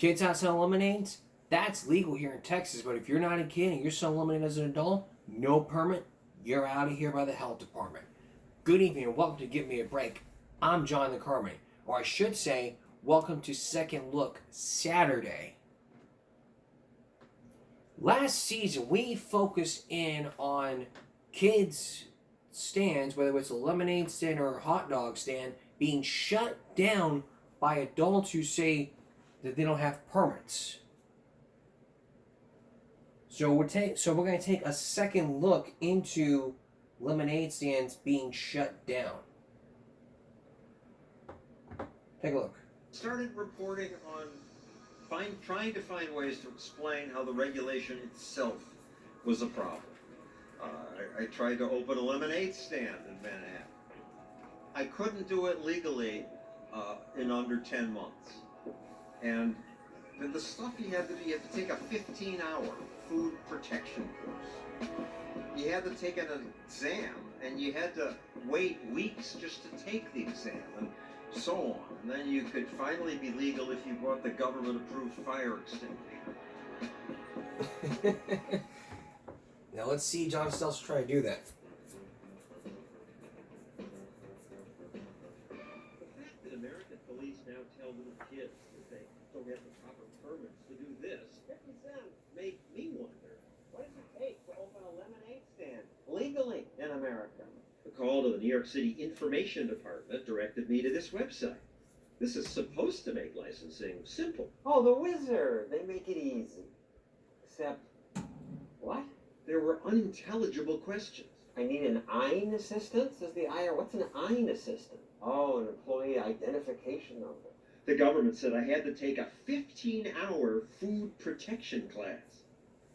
Kids out selling lemonades, that's legal here in Texas. But if you're not a kid and you're selling lemonade as an adult, no permit, you're out of here by the health department. Good evening and welcome to Give Me a Break. I'm John the Carmine, or I should say, welcome to Second Look Saturday. Last season, we focused in on kids' stands, whether it's a lemonade stand or a hot dog stand, being shut down by adults who say that they don't have permits. So we're going to take a second look into lemonade stands being shut down. Take a look. Started reporting on trying to find ways to explain how the regulation itself was a problem. I tried to open a lemonade stand in Manhattan. I couldn't do it legally in under 10 months. And the stuff you had to do, you had to take a 15-hour food protection course. You had to take an exam, and you had to wait weeks just to take the exam, and so on. And then you could finally be legal if you bought the government-approved fire extinguisher. Now let's see John Stelz try to do that. The fact that American police now tell little kids that they don't have the proper permits to do this, 50 cents, make me wonder, what does it take to open a lemonade stand legally in America? A call to the New York City Information Department directed me to this website. This is supposed to make licensing simple. Oh, the wizard! They make it easy. Except, what? There were unintelligible questions. I need an EIN assistant, says the IR. What's an EIN assistant? Oh, an employee identification number. The government said I had to take a 15-hour food protection class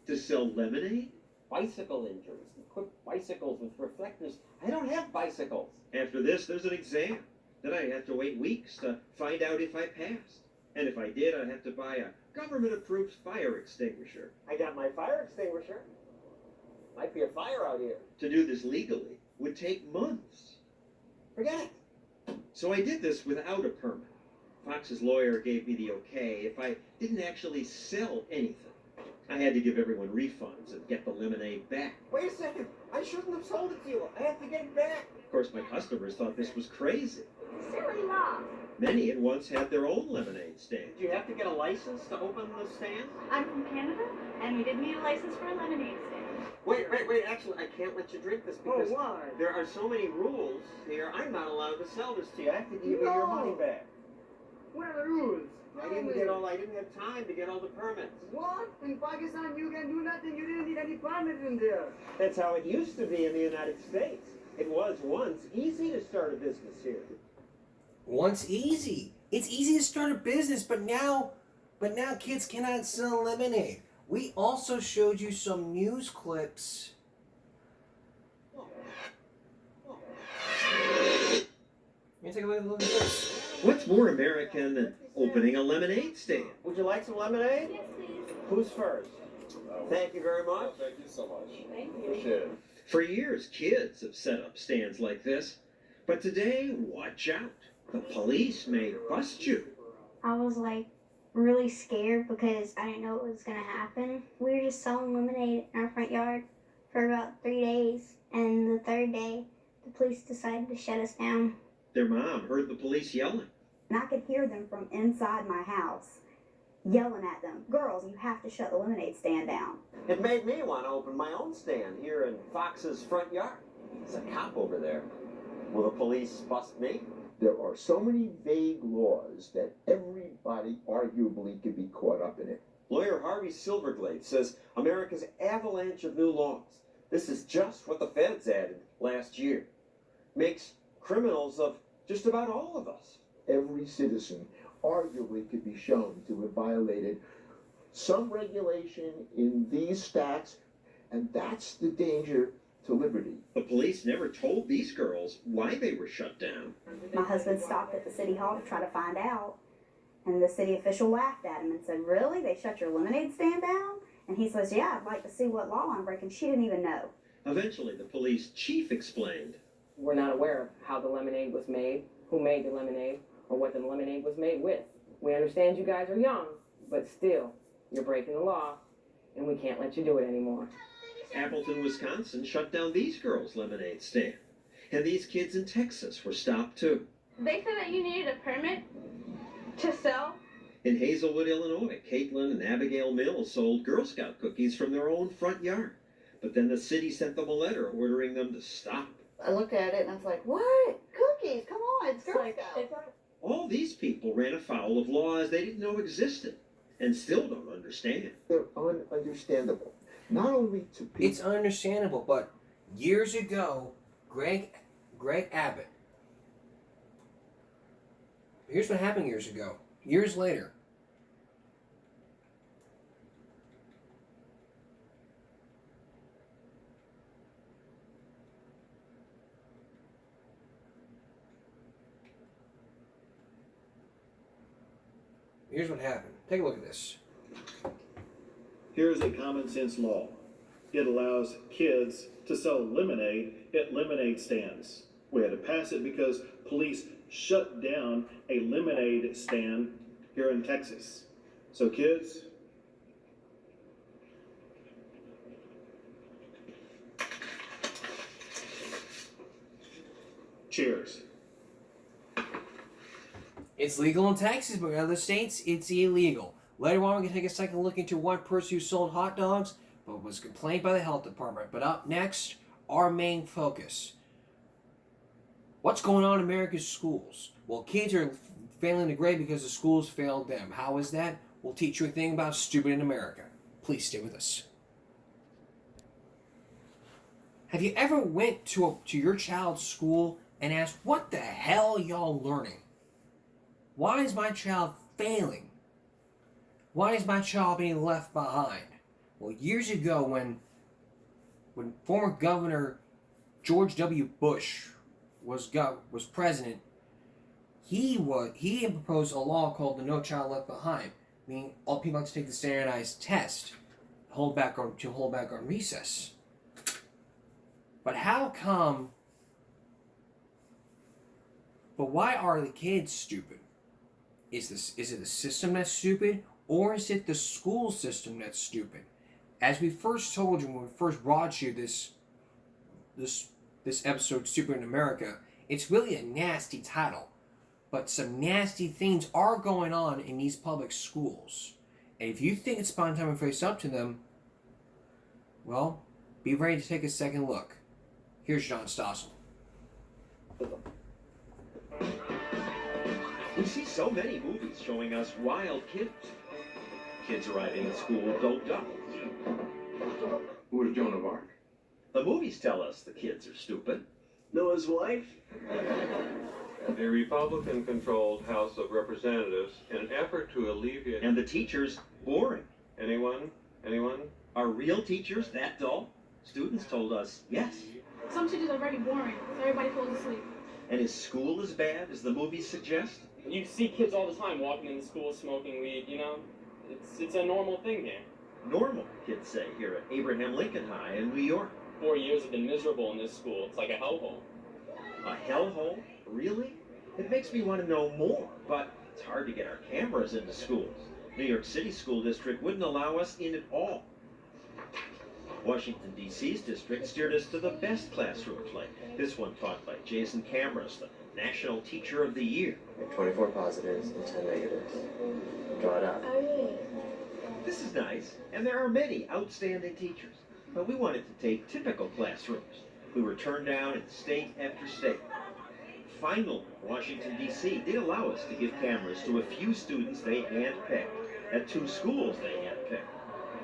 to sell lemonade? Bicycle injuries. Equip bicycles with reflectors. I don't have bicycles. After this, there's an exam. Then I had to wait weeks to find out if I passed. And if I did, I'd have to buy a government-approved fire extinguisher. I got my fire extinguisher. Might be a fire out here. To do this legally would take months. Forget it. So I did this without a permit. Fox's lawyer gave me the okay if I didn't actually sell anything. I had to give everyone refunds and get the lemonade back. Wait a second. I shouldn't have sold it to you. I have to get it back. Of course, my customers thought this was crazy. Silly law. Many had once had their own lemonade stand. Do you have to get a license to open the stand? I'm from Canada, and we did need a license for a lemonade stand. Wait. Actually, I can't let you drink this because there are so many rules here. I'm not allowed to sell this to you. I have to give you your money back. What are the rules? I didn't have time to get all the permits. What? In Pakistan you can do nothing. You didn't need any permit in there. That's how it used to be in the United States. It was once easy to start a business here. Once easy. It's easy to start a business, but now kids cannot sell lemonade. We also showed you some news clips. Let me take a look at this. What's more American than opening a lemonade stand? Would you like some lemonade? Yes, please. Who's first? Thank you very much. Thank you so much. Thank you. Appreciate it. For years, kids have set up stands like this. But today, watch out. The police may bust you. I was really scared because I didn't know what was going to happen. We were just selling lemonade in our front yard for about 3 days, and the third day, the police decided to shut us down. Their mom heard the police yelling. And I could hear them from inside my house yelling at them, "Girls, you have to shut the lemonade stand down." It made me want to open my own stand here in Fox's front yard. There's a cop over there. Will the police bust me? There are so many vague laws that everybody arguably could be caught up in it. Lawyer Harvey Silverglade says America's avalanche of new laws. This is just what the feds added last year. Makes criminals of just about all of us. Every citizen arguably could be shown to have violated some regulation in these stacks, and that's the danger to liberty. The police never told these girls why they were shut down. My husband stopped at the city hall to try to find out, and the city official laughed at him and said, "Really? They shut your lemonade stand down?" And he says, "Yeah, I'd like to see what law I'm breaking." She didn't even know. Eventually, the police chief explained. We're not aware of how the lemonade was made, who made the lemonade, or what the lemonade was made with. We understand you guys are young, but still, you're breaking the law, and we can't let you do it anymore. Appleton, Wisconsin shut down these girls' lemonade stand. And these kids in Texas were stopped too. They said that you needed a permit to sell. In Hazelwood, Illinois, Caitlin and Abigail Mills sold Girl Scout cookies from their own front yard. But then the city sent them a letter ordering them to stop. I looked at it and I was like, what? Cookies? Come on, it's Girl Like, Scouts. All these people ran afoul of laws they didn't know existed and still don't understand. They're ununderstandable. Not only to people. It's understandable, but years ago, Greg Abbott. Here's what happened years ago. Years later. Here's what happened. Take a look at this. Here's a common sense law. It allows kids to sell lemonade at lemonade stands. We had to pass it because police shut down a lemonade stand here in Texas. So kids, cheers. It's legal in Texas, but in other states, it's illegal. Later on, we're going to take a second look into one person who sold hot dogs, but was complained by the health department. But up next, our main focus. What's going on in America's schools? Well, kids are failing the grade because the schools failed them. How is that? We'll teach you a thing about stupid in America. Please stay with us. Have you ever went to your child's school and asked, what the hell y'all learning? Why is my child failing? Why is my child being left behind? Well, years ago when former Governor George W. Bush was president, he proposed a law called the No Child Left Behind, meaning all people have to take the standardized test, hold back on recess. But how come? But why are the kids stupid? Is it the system that's stupid, or is it the school system that's stupid? As we first told you when we first brought you this episode, Stupid in America, it's really a nasty title. But some nasty things are going on in these public schools. And if you think it's about time to face up to them, well, be ready to take a second look. Here's John Stossel. We see so many movies showing us wild kids. Kids arriving at school doped up. Who is Joan of Arc? The movies tell us the kids are stupid. Noah's wife? A Republican-controlled House of Representatives in an effort to alleviate... And the teachers, boring. Anyone? Are real teachers that dull? Students told us yes. Some teachers are very boring, so everybody falls asleep. And is school as bad as the movies suggest? You see kids all the time walking in the school smoking weed, you know? It's a normal thing here. Normal, kids say, here at Abraham Lincoln High in New York. 4 years have been miserable in this school. It's like a hellhole. A hellhole? Really? It makes me want to know more, but it's hard to get our cameras into schools. New York City School District wouldn't allow us in at all. Washington, D.C.'s district steered us to the best classrooms, like this one taught by Jason Camras, the National Teacher of the Year. 24 positives and 10 negatives. Draw it out. This is nice, and there are many outstanding teachers, but we wanted to take typical classrooms. We were turned down in state after state. Finally, Washington, D.C. did allow us to give cameras to a few students they handpicked at 2 schools they handpicked.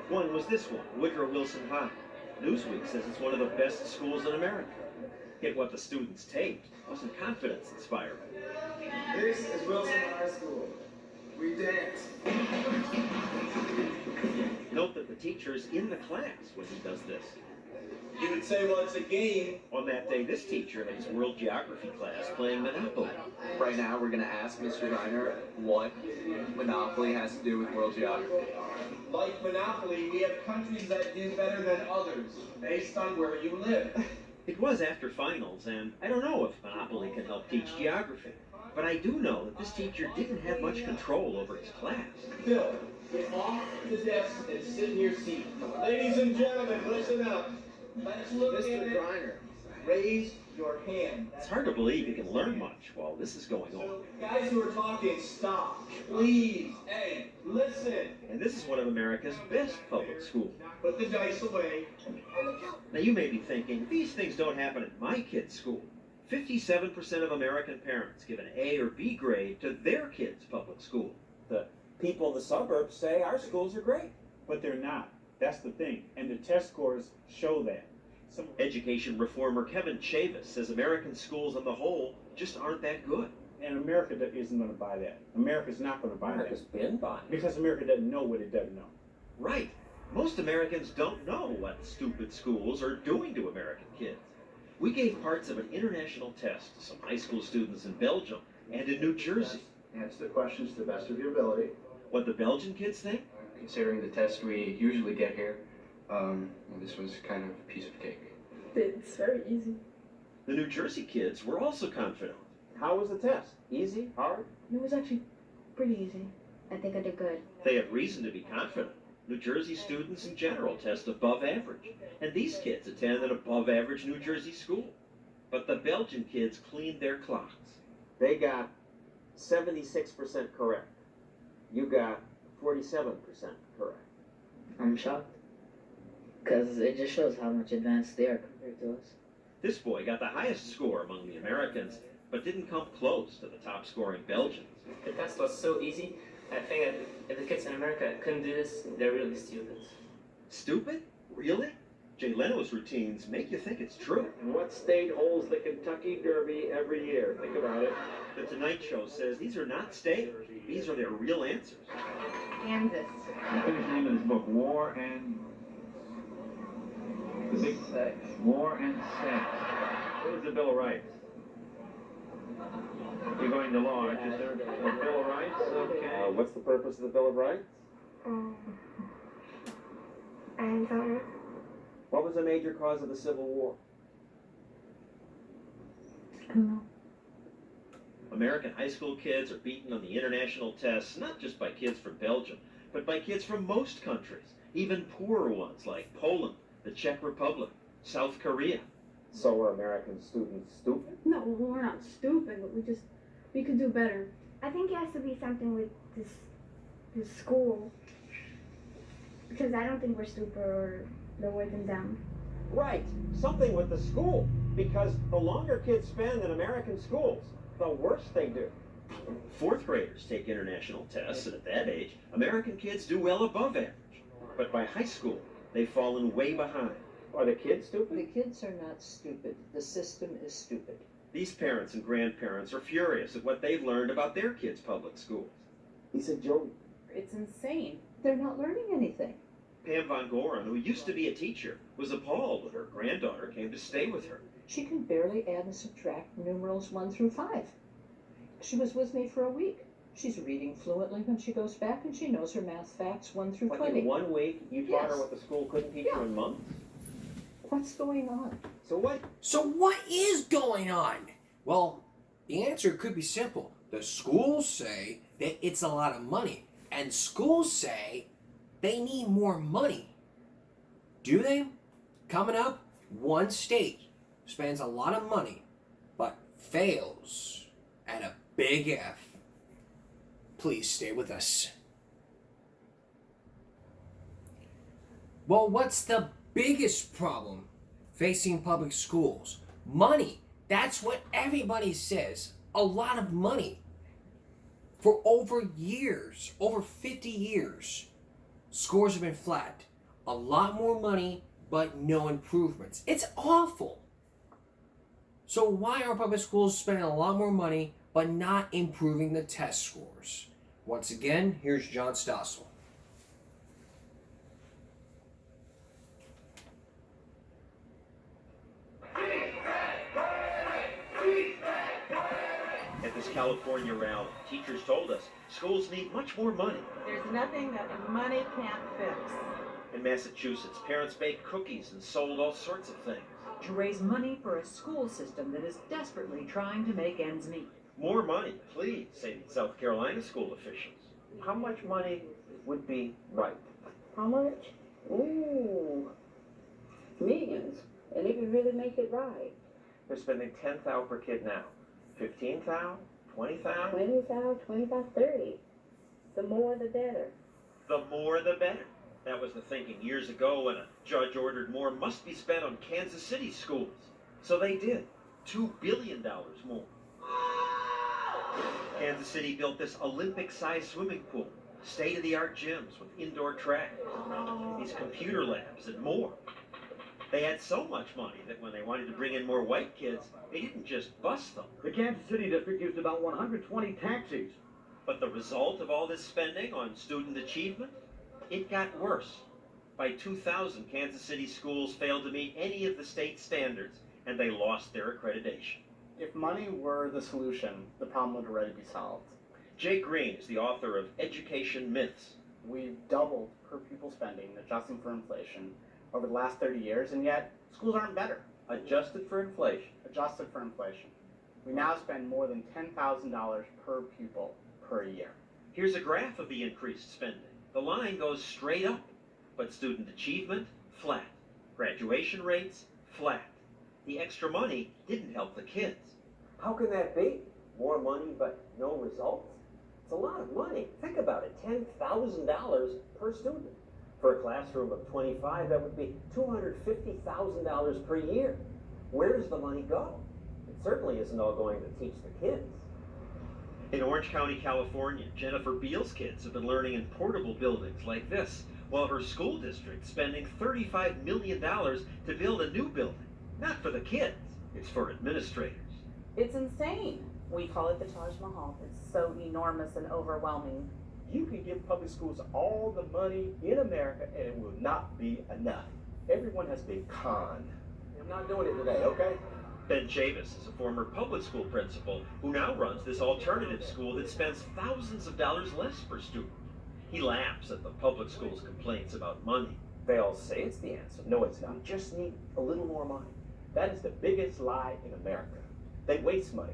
One was this one, Woodrow Wilson High. Newsweek says it's one of the best schools in America. Yet what the students taped wasn't confidence-inspiring. This is Wilson High School. We dance. Note that the teacher's in the class when he does this. You would say, well, it's a game. On that day, this teacher had his world geography class playing Monopoly. Right now, we're going to ask Mr. Reiner what Monopoly has to do with world geography. Like Monopoly, we have countries that do better than others, based on where you live. It was after finals, and I don't know if Monopoly can help teach geography. But I do know that this teacher didn't have much control over his class. Phil, get off the desk and sit in your seat. Ladies and gentlemen, listen up. Let's look at Mr. it. Griner, Raise your hand. it's hard to believe you can learn much while this is going on. So, guys who are talking, stop. Please. Hey, listen. And this is one of America's best public schools. Put the dice away. Now you may be thinking, these things don't happen at my kid's school. 57% of American parents give an A or B grade to their kids' public school. The people in the suburbs say our schools are great. But they're not. That's the thing. And the test scores show that. Education reformer Kevin Chavis says American schools on the whole just aren't that good. And America isn't going to buy that. America's not going to buy America's that. been buying. Because America doesn't know what it doesn't know. Right. Most Americans don't know what stupid schools are doing to American kids. We gave parts of an international test to some high school students in Belgium and in New Jersey. Answer the questions to the best of your ability. What the Belgian kids think? Considering the test we usually get here, this was kind of a piece of cake. It's very easy. The New Jersey kids were also confident. How was the test? Easy? Hard? It was actually pretty easy. I think I did good. They have reason to be confident. New Jersey students in general test above average, and these kids attend an above average New Jersey school. But the Belgian kids cleaned their clocks. They got 76% correct. You got 47% correct. I'm shocked. Because it just shows how much advanced they are compared to us. This boy got the highest score among the Americans, but didn't come close to the top scoring Belgians. The test was so easy. I think that if the kids in America couldn't do this, they're really stupid. Stupid? Really? Jay Leno's routines make you think it's true. And what state holds the Kentucky Derby every year? Think about it. The Tonight Show says these are not staged. These are their real answers. Kansas. What is the name of this book? War and... The big sex. War and Sex. What is the Bill of Rights? You're going to law, aren't you, sir? The Bill of Rights? Okay. What's the purpose of the Bill of Rights? I don't know. What was the major cause of the Civil War? I don't know. American high school kids are beaten on the international tests, not just by kids from Belgium, but by kids from most countries, even poorer ones like Poland, the Czech Republic, South Korea. So are American students stupid? No, we're not stupid, but we could do better. I think it has to be something with this school. Because I don't think we're stupid or the way them down. Right. Something with the school. Because the longer kids spend in American schools, the worse they do. Fourth graders take international tests, and at that age, American kids do well above average. But by high school, they've fallen way behind. Are the kids stupid? The kids are not stupid. The system is stupid. These parents and grandparents are furious at what they've learned about their kids' public schools. He said, Joey. It's insane. They're not learning anything. Pam Von Goren, who used to be a teacher, was appalled when her granddaughter came to stay with her. She can barely add and subtract numerals 1 through 5. She was with me for a week. She's reading fluently when she goes back, and she knows her math facts 1 through 20. In 1 week, you taught her what the school couldn't teach her in months? What's going on? So what is going on? Well, the answer could be simple. The schools say that it's a lot of money, and schools say they need more money. Do they? Coming up, one state spends a lot of money, but fails at a big F. Please stay with us. Well, what's the biggest problem facing public schools? Money. That's what everybody says. A lot of money. For over years, over 50 years, scores have been flat. A lot more money, but no improvements. It's awful. So why are public schools spending a lot more money, but not improving the test scores? Once again, here's John Stossel. At this California rally, teachers told us schools need much more money. There's nothing that money can't fix. In Massachusetts, parents baked cookies and sold all sorts of things. To raise money for a school system that is desperately trying to make ends meet. More money, please, say the South Carolina school officials. How much money would be right? How much? Ooh, millions. And if you really make it right. They're spending $10,000 per kid now. $15,000? $20,000? 20,000, 25, 30. The more the better. The more the better. That was the thinking years ago when a judge ordered more must be spent on Kansas City schools. So they did. $2 billion more. Kansas City built this Olympic-sized swimming pool, state-of-the-art gyms with indoor track, these computer labs, and more. They had so much money that when they wanted to bring in more white kids, they didn't just bust them. The Kansas City district used about 120 taxis. But the result of all this spending on student achievement? It got worse. By 2000, Kansas City schools failed to meet any of the state standards, and they lost their accreditation. If money were the solution, the problem would already be solved. Jake Green is the author of Education Myths. We've doubled per pupil spending, adjusting for inflation, over the last 30 years, and yet schools aren't better. Adjusted for inflation? Adjusted for inflation. We now spend more than $10,000 per pupil per year. Here's a graph of the increased spending. The line goes straight up, but student achievement, flat. Graduation rates, flat. The extra money didn't help the kids. How can that be? More money, but no results? It's a lot of money. Think about it, $10,000 per student. For a classroom of 25, that would be $250,000 per year. Where does the money go? It certainly isn't all going to teach the kids. In Orange County, California, Jennifer Beal's kids have been learning in portable buildings like this, while her school district's spending $35 million to build a new building. Not for the kids, it's for administrators. It's insane. We call it the Taj Mahal. It's so enormous and overwhelming. You can give public schools all the money in America and it will not be enough. Everyone has been conned. I'm not doing it today, okay? Ben Chavis is a former public school principal who now runs this alternative school that spends thousands of dollars less per student. He laughs at the public school's complaints about money. They all say it's the answer. No, it's not. We just need a little more money. That is the biggest lie in America. They waste money.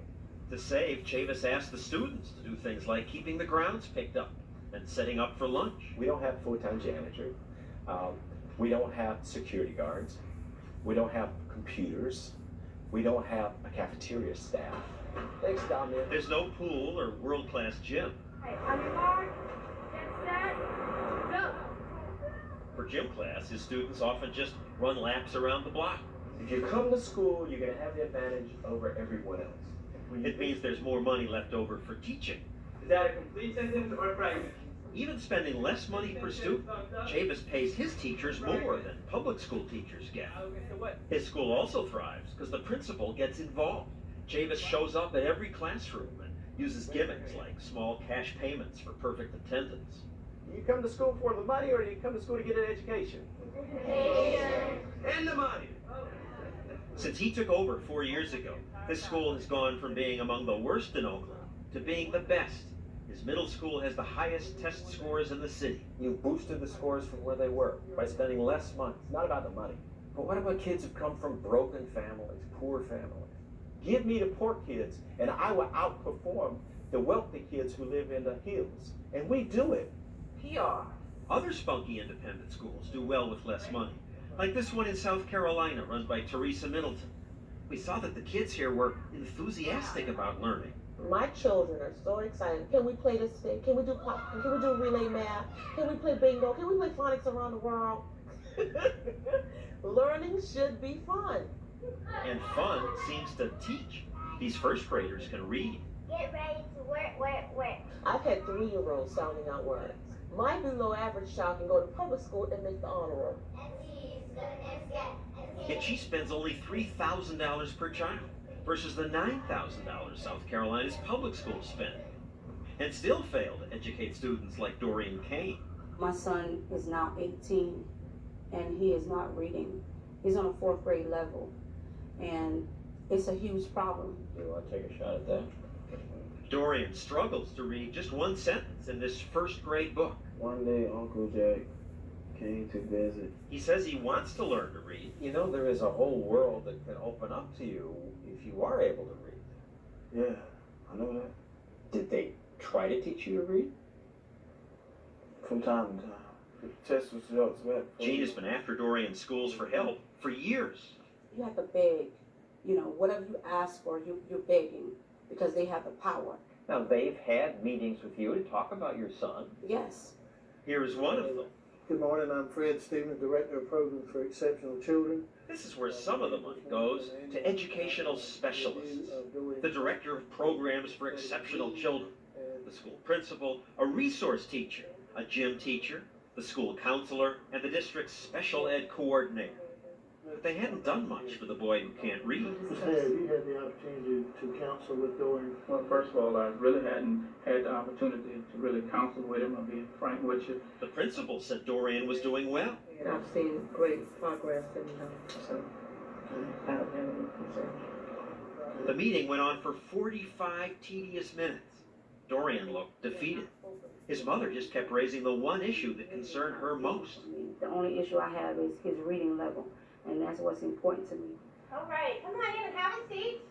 To save, Chavis asked the students to do things like keeping the grounds picked up and setting up for lunch. We don't have full-time janitor. We don't have security guards. We don't have computers. We don't have a cafeteria staff. Thanks, Dom. There's no pool or world-class gym. Hey, on your mark, get set, go! For gym class, his students often just run laps around the block. If you come to school, you're going to have the advantage over everyone else. It means there's more money left over for teaching. Is that a complete sentence or a fragment? Even spending less money per student, Chavis pays his teachers more than public school teachers get. His school also thrives because the principal gets involved. Chavis shows up at every classroom and uses gimmicks like small cash payments for perfect attendance. You come to school for the money or do you come to school to get an education? And the money! Since he took over 4 years ago, this school has gone from being among the worst in Oakland to being the best. His middle school has the highest test scores in the city. You boosted the scores from where they were by spending less money. It's not about the money. But what about kids who come from broken families, poor families? Give me the poor kids, and I will outperform the wealthy kids who live in the hills. And we do it. PR. Other spunky independent schools do well with less money, like this one in South Carolina run by Teresa Middleton. We saw that the kids here were enthusiastic about learning. My children are so excited. Can we play this thing? Can we do pop? Can we do relay math? Can we play bingo? Can we play phonics around the world? Learning should be fun. And fun seems to teach. These first graders can read. Get ready to work. I've had 3-year-olds sounding out words. My below average child can go to public school and make the honor roll. Yet she spends only $3,000 per child versus the $9,000 South Carolina's public schools spend, and still fail to educate students like Dorian Kane. My son is now 18 and he is not reading. He's on a 4th grade level and it's a huge problem. Do you want to take a shot at that? Dorian struggles to read just one sentence in this first grade book. One day Uncle Jack came to visit. He says he wants to learn to read. You know, there is a whole world that can open up to you if you are able to read. Yeah, I know that. Did they try to teach you to read? From time to time. The test results went. Gene has been after Dorian's schools for help for years. You have to beg. You know, whatever you ask for, you're begging because they have the power. Now, they've had meetings with you to talk about your son. Yes. Here is one of them. Good morning, I'm Fred Stevens, Director of Programs for Exceptional Children. This is where some of the money goes to educational specialists, the Director of Programs for Exceptional Children, the school principal, a resource teacher, a gym teacher, the school counselor, and the district's special ed coordinator. But they hadn't done much for the boy who can't read. Have you had the opportunity to counsel with Dorian? Well, first of all, I really hadn't had the opportunity to really counsel with him. I'll be frank with you. The principal said Dorian was doing well. And I've seen great progress in him, so I don't have any concern. The meeting went on for 45 tedious minutes. Dorian looked defeated. His mother just kept raising the one issue that concerned her most. The only issue I have is his reading level, and that's what's important to me. All right, come on in and have a seat.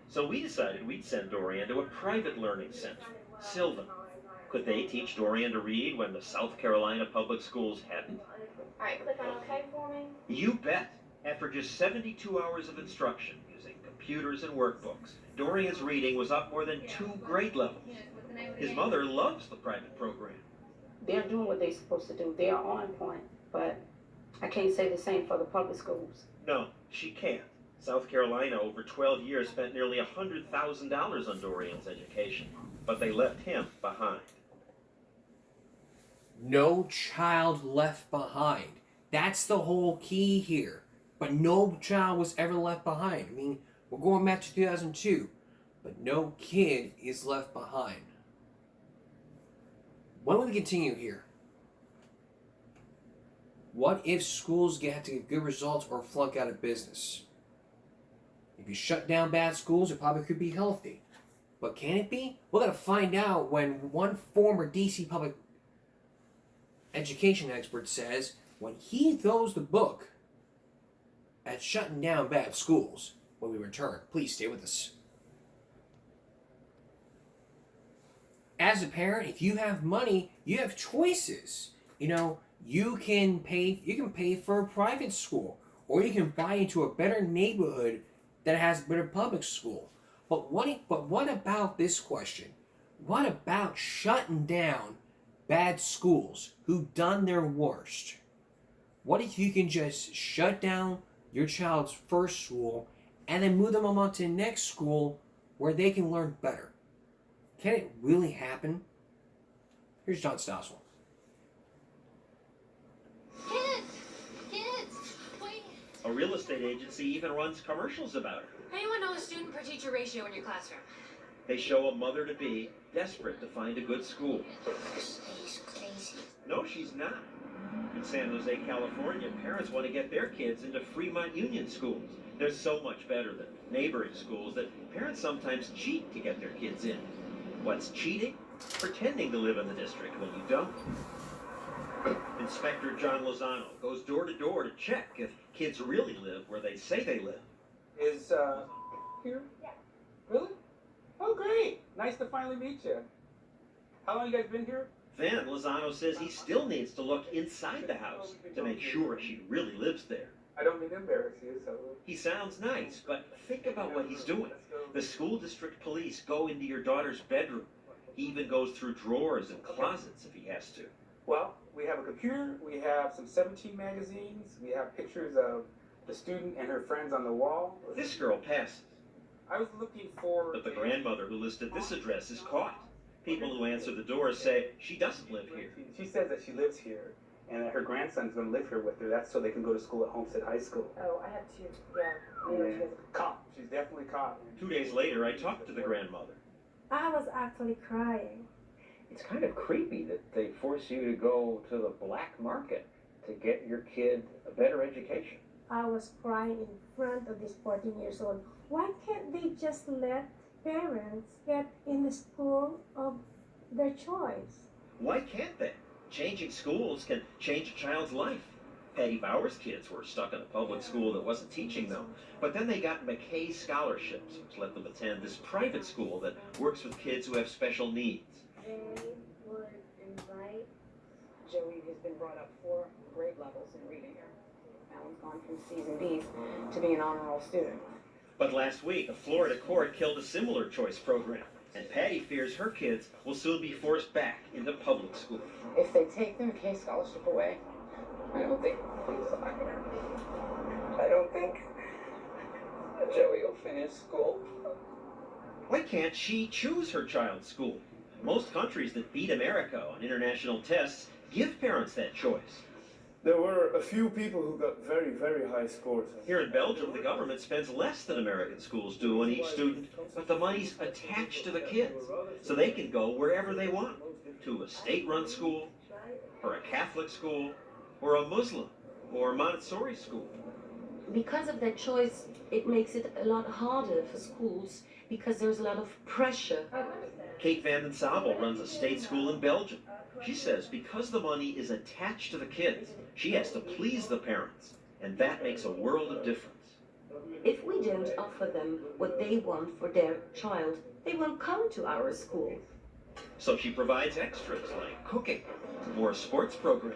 So we decided we'd send Dorian to a private learning center, Sylvan. Could they teach Dorian to read when the South Carolina public schools hadn't? All right, click on OK for me. You bet. After just 72 hours of instruction using computers and workbooks, Dorian's reading was up more than 2 grade levels. His mother loves the private program. They're doing what they're supposed to do. They are on point, but I can't say the same for the public schools. No, she can't. South Carolina, over 12 years, spent nearly $100,000 on Dorian's education, but they left him behind. No child left behind. That's the whole key here. But no child was ever left behind. I mean, we're going back to 2002, but no kid is left behind. Why don't we continue here? What if schools have to get good results or flunk out of business? If you shut down bad schools, it probably could be healthy. But can it be? We're going to find out when one former D.C. public education expert says when he throws the book at shutting down bad schools when we return. Please stay with us. As a parent, if you have money, you have choices. You know, you can pay for a private school, or you can buy into a better neighborhood that has better public school. But what about this question? What about shutting down bad schools who've done their worst? What if you can just shut down your child's first school and then move them on to the next school where they can learn better? Can it really happen? Here's John Stossel. Kids, wait. A real estate agency even runs commercials about it. Anyone know the student per teacher ratio in your classroom? They show a mother-to-be desperate to find a good school. She's crazy. No, she's not. In San Jose, California, parents want to get their kids into Fremont Union schools. They're so much better than neighboring schools that parents sometimes cheat to get their kids in. What's cheating? Pretending to live in the district when you don't. Inspector John Lozano goes door to door to check if kids really live where they say they live. Is, here? Yeah. Really? Oh, great. Nice to finally meet you. How long you guys been here? Then Lozano says he still needs to look inside the house to make sure she really lives there. I don't mean to embarrass you, so... He sounds nice, but think about what he's doing. The school district police go into your daughter's bedroom. He even goes through drawers and closets if he has to. Well, we have a computer, we have some 17 magazines, we have pictures of the student and her friends on the wall. This girl passes. I was looking for... But the grandmother who listed this address is caught. People who answer the door say she doesn't live here. She says that she lives here, and that her grandson's going to live here with her. That's so they can go to school at Homestead High School. Oh, I have to, yeah. Caught. She's definitely caught. 2 days later, I talked to the grandmother. I was actually crying. It's kind of creepy that they force you to go to the black market to get your kid a better education. I was crying in front of this 14 years old. Why can't they just let parents get in the school of their choice? Why can't they? Changing schools can change a child's life. Patty Bauer's kids were stuck in a public school that wasn't teaching them, but then they got McKay scholarships, which let them attend this private school that works with kids who have special needs. They would invite. Joey has been brought up 4 grade levels in reading here. Alan's gone from C's and D's to being an honor roll student. But last week, a Florida court killed a similar choice program, and Patty fears her kids will soon be forced back into public school. If they take the McKay scholarship away, I don't think Joey will finish school. Why can't she choose her child's school? Most countries that beat America on international tests give parents that choice. There were a few people who got very, very high scores. Here in Belgium, the government spends less than American schools do on each student, but the money's attached to the kids, so they can go wherever they want, to a state-run school, or a Catholic school, or a Muslim, or Montessori school. Because of that choice, it makes it a lot harder for schools because there's a lot of pressure. Kate van den Sabel runs a state school in Belgium. She says because the money is attached to the kids, she has to please the parents, and that makes a world of difference. If we don't offer them what they want for their child, they won't come to our school. So she provides extras like cooking, more sports programs,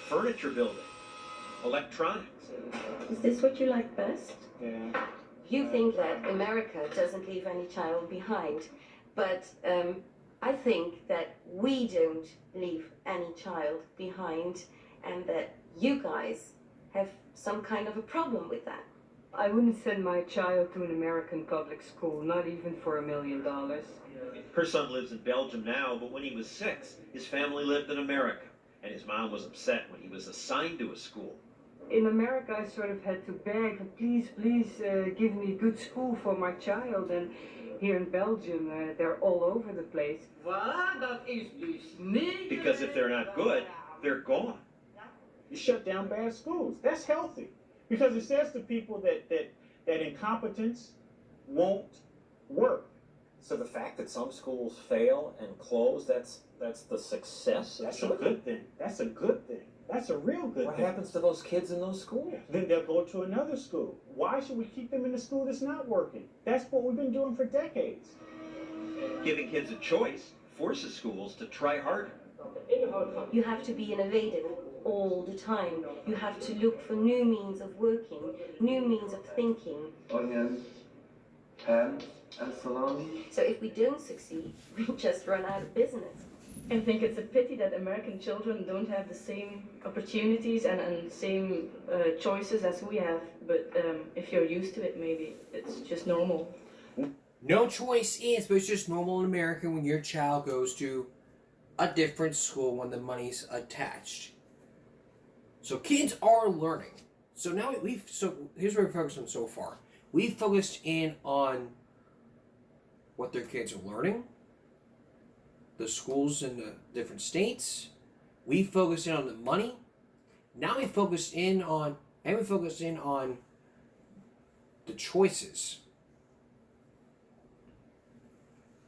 furniture building, electronics. Is this what you like best? Yeah. You think that America doesn't leave any child behind, but I think that we don't leave any child behind, and that you guys have some kind of a problem with that. I wouldn't send my child to an American public school, not even for $1 million. Her son lives in Belgium now, but when he was 6, his family lived in America, and his mom was upset when he was assigned to a school. In America, I sort of had to beg, please, give me a good school for my child. And here in Belgium, they're all over the place. Because if they're not good, they're gone. You shut down bad schools. That's healthy. Because it says to people that incompetence won't work. So the fact that some schools fail and close, that's the success? That's a good thing. That's a good thing. That's a real good thing. What happens to those kids in those schools? Then they'll go to another school. Why should we keep them in a school that's not working? That's what we've been doing for decades. Giving kids a choice forces schools to try harder. You have to be innovative all the time. You have to look for new means of working, new means of thinking. Onions, ham, and salami. So if we don't succeed, we just run out of business. I think it's a pity that American children don't have the same opportunities and same choices as we have. But if you're used to it, maybe it's just normal. No choice is, but it's just normal in America when your child goes to a different school when the money's attached. So kids are learning. So now here's what we're focused on so far. We've focused in on what their kids are learning, the schools in the different states. We focused in on the money. Now we focused in on the choices.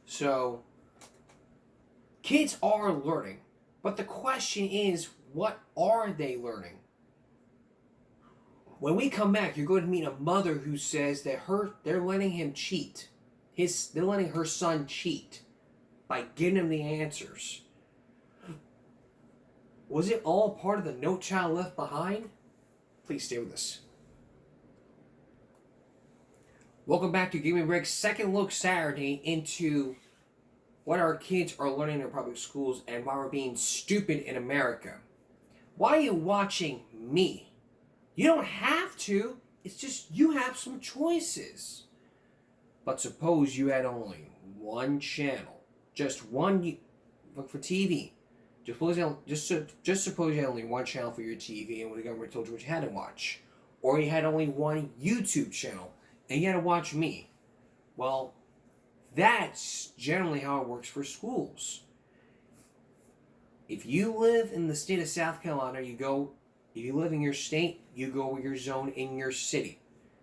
So kids are learning, but the question is, what are they learning? When we come back, you're going to meet a mother who says that they're letting him cheat. They're letting her son cheat by giving him the answers. Was it all part of the No Child Left Behind? Please stay with us. Welcome back to Give Me a Break, second look Saturday into what our kids are learning in their public schools and why we're being stupid in America. Why are you watching me? You don't have to. It's just you have some choices. But suppose you had only one channel. Just one. Look for TV. Just suppose you had only one channel for your TV and when the government told you what you had to watch. Or you had only one YouTube channel and you had to watch me. Well, that's generally how it works for schools. If you live in the state of South Carolina, if you live in your state, you go with your zone in your city.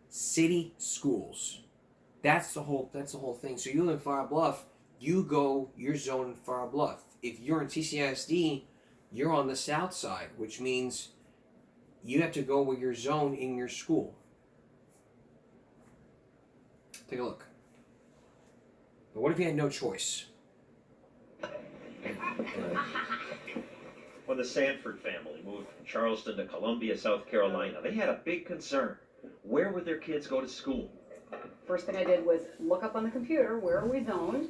City schools. That's the whole thing. So you live in Fire Bluff, you go your zone in Fire Bluff. If you're in TCISD, you're on the south side, which means You have to go where you're zoned in your school. Take a look. But what if you had no choice? When the Sanford family moved from Charleston to Columbia, South Carolina, they had a big concern. Where would their kids go to school? First thing I did was look up on the computer, where are we zoned?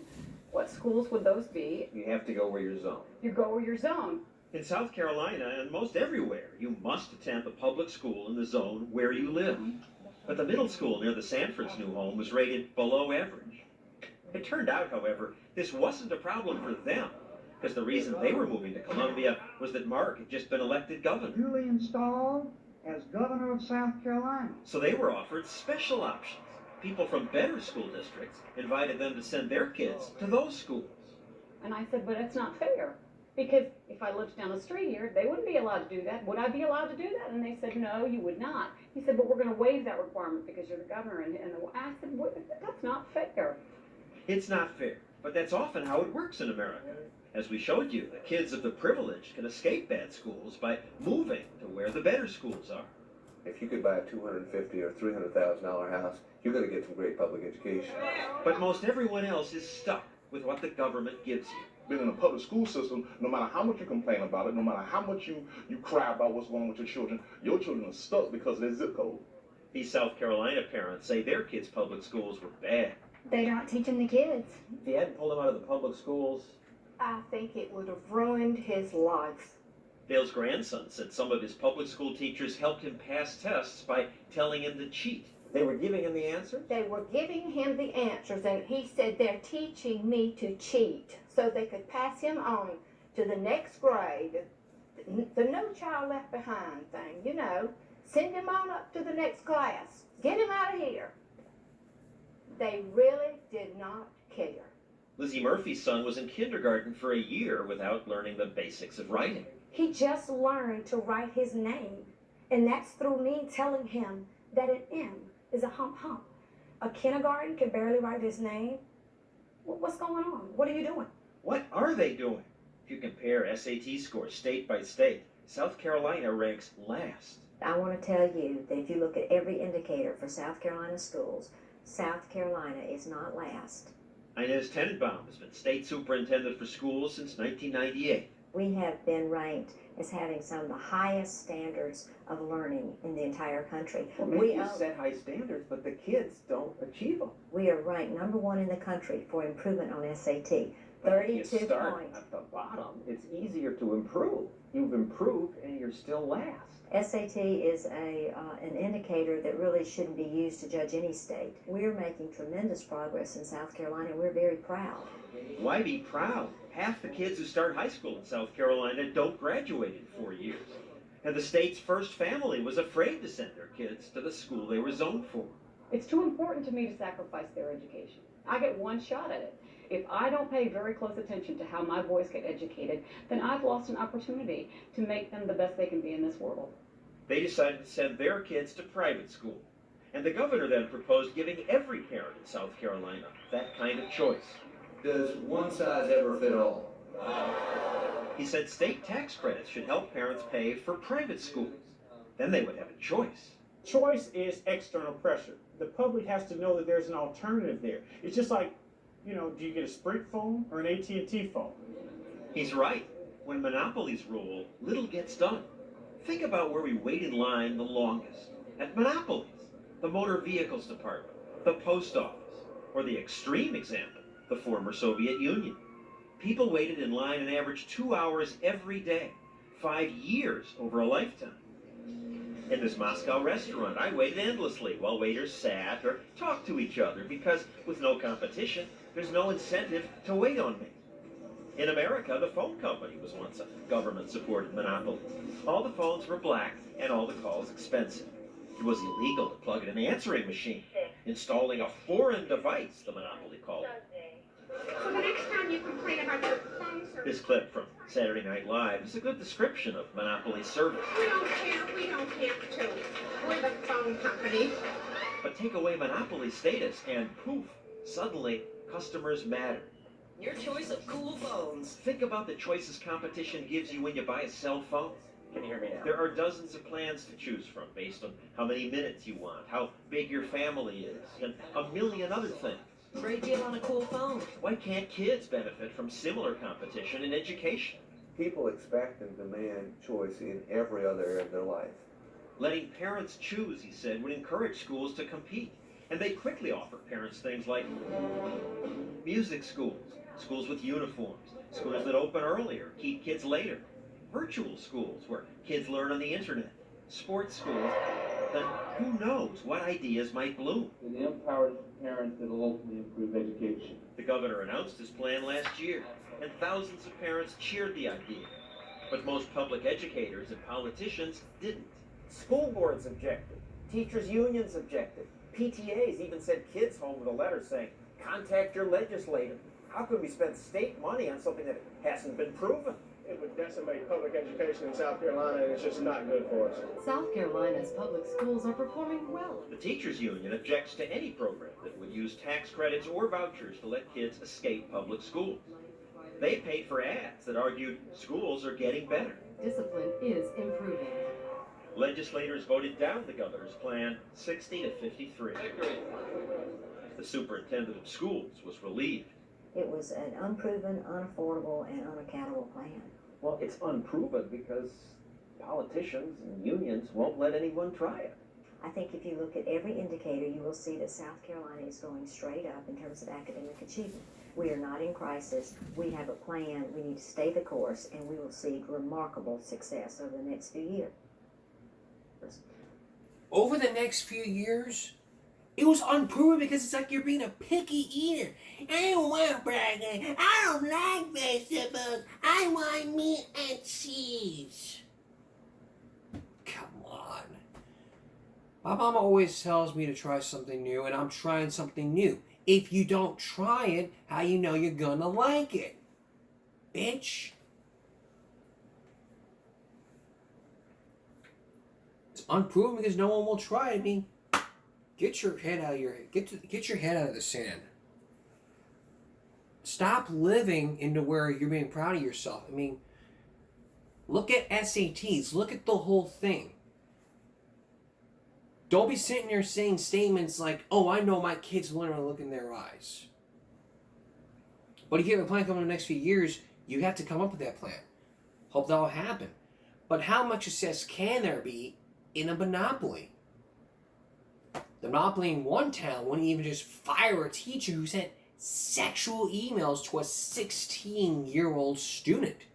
What schools would those be? You have to go where you're zoned. You go where you're zoned. In South Carolina and most everywhere, you must attend the public school in the zone where you live. But the middle school near the Sanford's new home was rated below average. It turned out, however, this wasn't a problem for them, because the reason they were moving to Columbia was that Mark had just been elected governor. Duly installed as governor of South Carolina. So they were offered special options. People from better school districts invited them to send their kids to those schools. And I said, but it's not fair. Because if I lived down the street here, they wouldn't be allowed to do that. Would I be allowed to do that? And they said, no, you would not. He said, but we're going to waive that requirement because you're the governor. And I said, that's not fair. It's not fair, but that's often how it works in America. As we showed you, the kids of the privileged can escape bad schools by moving to where the better schools are. If you could buy a $250,000 or $300,000 house, you're going to get some great public education. But most everyone else is stuck with what the government gives you. Being in a public school system, no matter how much you complain about it, no matter how much you cry about what's going on with your children are stuck because of their zip code. These South Carolina parents say their kids' public schools were bad. They're not teaching the kids. If you hadn't pulled him out of the public schools, I think it would have ruined his life. Dale's grandson said some of his public school teachers helped him pass tests by telling him to cheat. They were giving him the answers? They were giving him the answers, and he said they're teaching me to cheat so they could pass him on to the next grade. The No Child Left Behind thing, you know. Send him on up to the next class. Get him out of here. They really did not care. Lizzie Murphy's son was in kindergarten for a year without learning the basics of writing. He just learned to write his name, and that's through me telling him that an M is a hump hump. A kindergarten can barely write his name. What's going on? What are you doing? What are they doing? If you compare SAT scores state by state, South Carolina ranks last. I want to tell you that if you look at every indicator for South Carolina schools, South Carolina is not last. Inez Tenenbaum has been state superintendent for schools since 1998. We have been ranked as having some of the highest standards of learning in the entire country. Well, maybe you set high standards, but the kids don't achieve them. We are ranked #1 in the country for improvement on SAT. But 32 if you start points. at the bottom, it's easier to improve. You've improved and you're still last. SAT is an indicator that really shouldn't be used to judge any state. We're making tremendous progress in South Carolina. We're very proud. Why be proud? Half the kids who start high school in South Carolina don't graduate in 4 years. And the state's first family was afraid to send their kids to the school they were zoned for. It's too important to me to sacrifice their education. I get one shot at it. If I don't pay very close attention to how my boys get educated, then I've lost an opportunity to make them the best they can be in this world. They decided to send their kids to private school. And the governor then proposed giving every parent in South Carolina that kind of choice. Does one size ever fit all? He said state tax credits should help parents pay for private schools. Then they would have a choice. Choice is external pressure. The public has to know that there's an alternative there. It's just like, do you get a Sprint phone or an AT&T phone? He's right. When monopolies rule, little gets done. Think about where we wait in line the longest. At monopolies, the motor vehicles department, the post office, or the extreme example, the former Soviet Union. People waited in line an average 2 hours every day, 5 years over a lifetime. In this Moscow restaurant, I waited endlessly while waiters sat or talked to each other because with no competition, there's no incentive to wait on me. In America, the phone company was once a government-supported monopoly. All the phones were black and all the calls expensive. It was illegal to plug in an answering machine, installing a foreign device, the monopoly called it. So the next time you complain about your phone service... This clip from Saturday Night Live is a good description of monopoly service. We don't care, we don't have to. We're the phone company. But take away monopoly status and poof, suddenly customers matter. Your choice of cool phones. Think about the choices competition gives you when you buy a cell phone. Can you hear me now? There are dozens of plans to choose from based on how many minutes you want, how big your family is, and a million other things. Great deal on a cool phone. Why can't kids benefit from similar competition in education? People expect and demand choice in every other area of their life. Letting parents choose, he said, would encourage schools to compete. And they quickly offer parents things like music schools, schools with uniforms, schools that open earlier, keep kids later, virtual schools where kids learn on the internet, sports schools. Then who knows what ideas might bloom? It empowers parents that will ultimately improve education. The governor announced his plan last year, and thousands of parents cheered the idea. But most public educators and politicians didn't. School boards objected. Teachers' unions objected. PTAs even sent kids home with a letter saying, contact your legislator. How can we spend state money on something that hasn't been proven? It would decimate public education in South Carolina, and it's just not good for us. South Carolina's public schools are performing well. The teachers' union objects to any program that would use tax credits or vouchers to let kids escape public schools. They paid for ads that argued schools are getting better. Discipline is improving. Legislators voted down the governor's plan 60 to 53. The superintendent of schools was relieved. It was an unproven, unaffordable, and unaccountable plan. Well, it's unproven because politicians and unions won't let anyone try it. I think if you look at every indicator, you will see that South Carolina is going straight up in terms of academic achievement. We are not in crisis. We have a plan. We need to stay the course, and we will see remarkable success over the next few years. Over the next few years, it was unproven because it's like you're being a picky eater. I don't want burger. I don't like vegetables. I want meat and cheese. Come on. My mama always tells me to try something new, and I'm trying something new. If you don't try it, how you know you're gonna like it? Bitch. It's unproven because no one will try it. I mean, get your head out of your head out of the sand. Stop living into where you're being proud of yourself. I mean, look at SATs. Look at the whole thing. Don't be sitting there saying statements like, "Oh, I know my kids will learn by looking in their eyes." But if you have a plan coming in the next few years, you have to come up with that plan. Hope that'll happen. But how much success can there be in a monopoly? The monopoly in one town wouldn't even just fire a teacher who sent sexual emails to a 16-year-old student.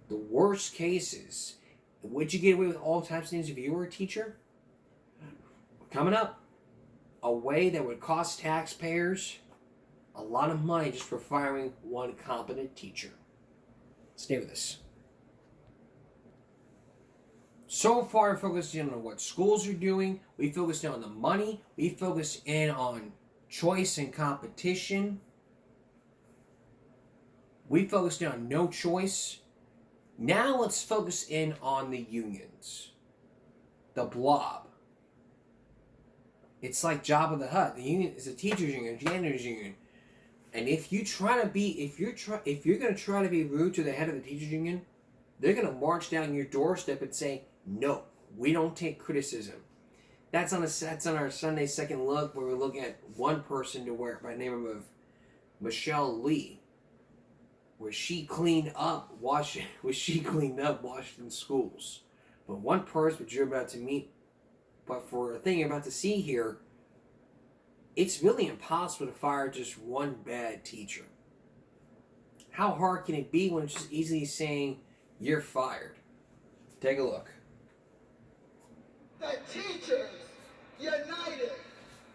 The worst cases, would you get away with all types of things if you were a teacher? Coming up, a way that would cost taxpayers a lot of money just for firing one competent teacher. Stay with us. So far, we focused in on what schools are doing. We focused in on the money. We focused in on choice and competition. We focused in on no choice. Now let's focus in on the unions. The blob. It's like Jabba the Hutt. The union is a teachers union, a janitor's union. And if you're going to try to be rude to the head of the teachers union, they're going to march down your doorstep and say, "No, we don't take criticism." That's on our Sunday Second Look, where we're looking at one person to wear by the name of Michelle Lee, where she cleaned up Washington schools. But one person which you're about to meet, but for a thing you're about to see here, it's really impossible to fire just one bad teacher. How hard can it be when it's just easily saying you're fired? Take a look. The teachers united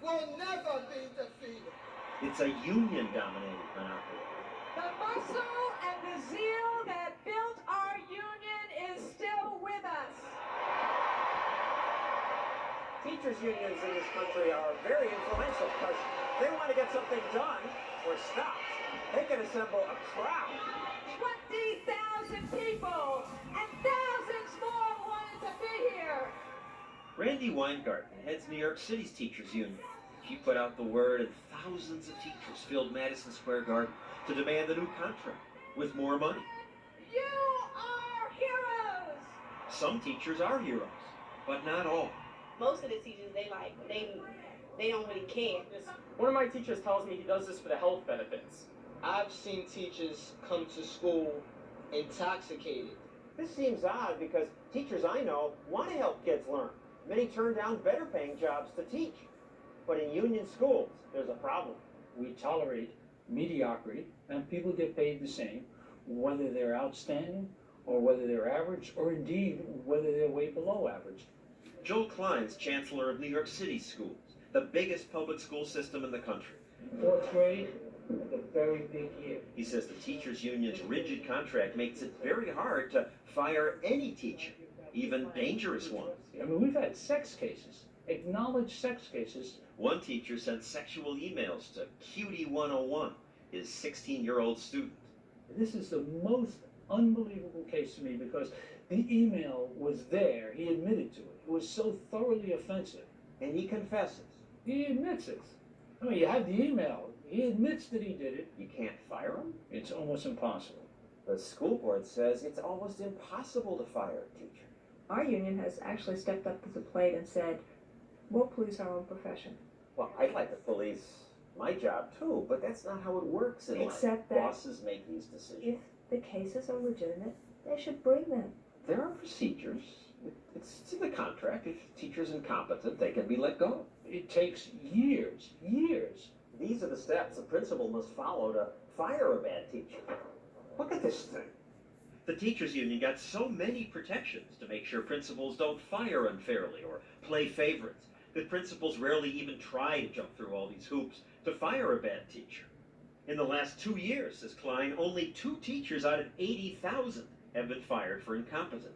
will never be defeated. It's a union-dominated monopoly. The muscle and the zeal that built our union is still with us. Teachers' unions in this country are very influential because they want to get something done or stopped. They can assemble a crowd. 20,000 people and thousands more wanted to be here. Randy Weingarten heads New York City's teachers union. She put out the word and thousands of teachers filled Madison Square Garden to demand a new contract, with more money. You are heroes! Some teachers are heroes, but not all. Most of the teachers, they don't really care. One of my teachers tells me he does this for the health benefits. I've seen teachers come to school intoxicated. This seems odd because teachers I know want to help kids learn. Many turn down better paying jobs to teach. But in union schools, there's a problem. We tolerate mediocrity, and people get paid the same, whether they're outstanding, or whether they're average, or indeed, whether they're way below average. Joel Klein's chancellor of New York City schools, the biggest public school system in the country. Fourth grade, a very big year. He says the teachers' union's rigid contract makes it very hard to fire any teacher, even dangerous ones. I mean, we've had sex cases, acknowledged sex cases. One teacher sent sexual emails to Cutie 101, his 16-year-old student. This is the most unbelievable case to me because the email was there. He admitted to it. It was so thoroughly offensive. And he confesses. He admits it. I mean, you have the email. He admits that he did it. You can't fire him? It's almost impossible. The school board says it's almost impossible to fire a teacher. Our union has actually stepped up to the plate and said, we'll police our own profession. Well, I'd like to police my job too, but that's not how it works in life. Except that bosses make these decisions. if the cases are legitimate, they should bring them. There are procedures. It's in the contract. If a teacher's incompetent, they can be let go. It takes years. These are the steps a principal must follow to fire a bad teacher. Look at this thing. The teachers' union got so many protections to make sure principals don't fire unfairly or play favorites that principals rarely even try to jump through all these hoops to fire a bad teacher. In the last 2 years, says Klein, only 2 teachers out of 80,000 have been fired for incompetence.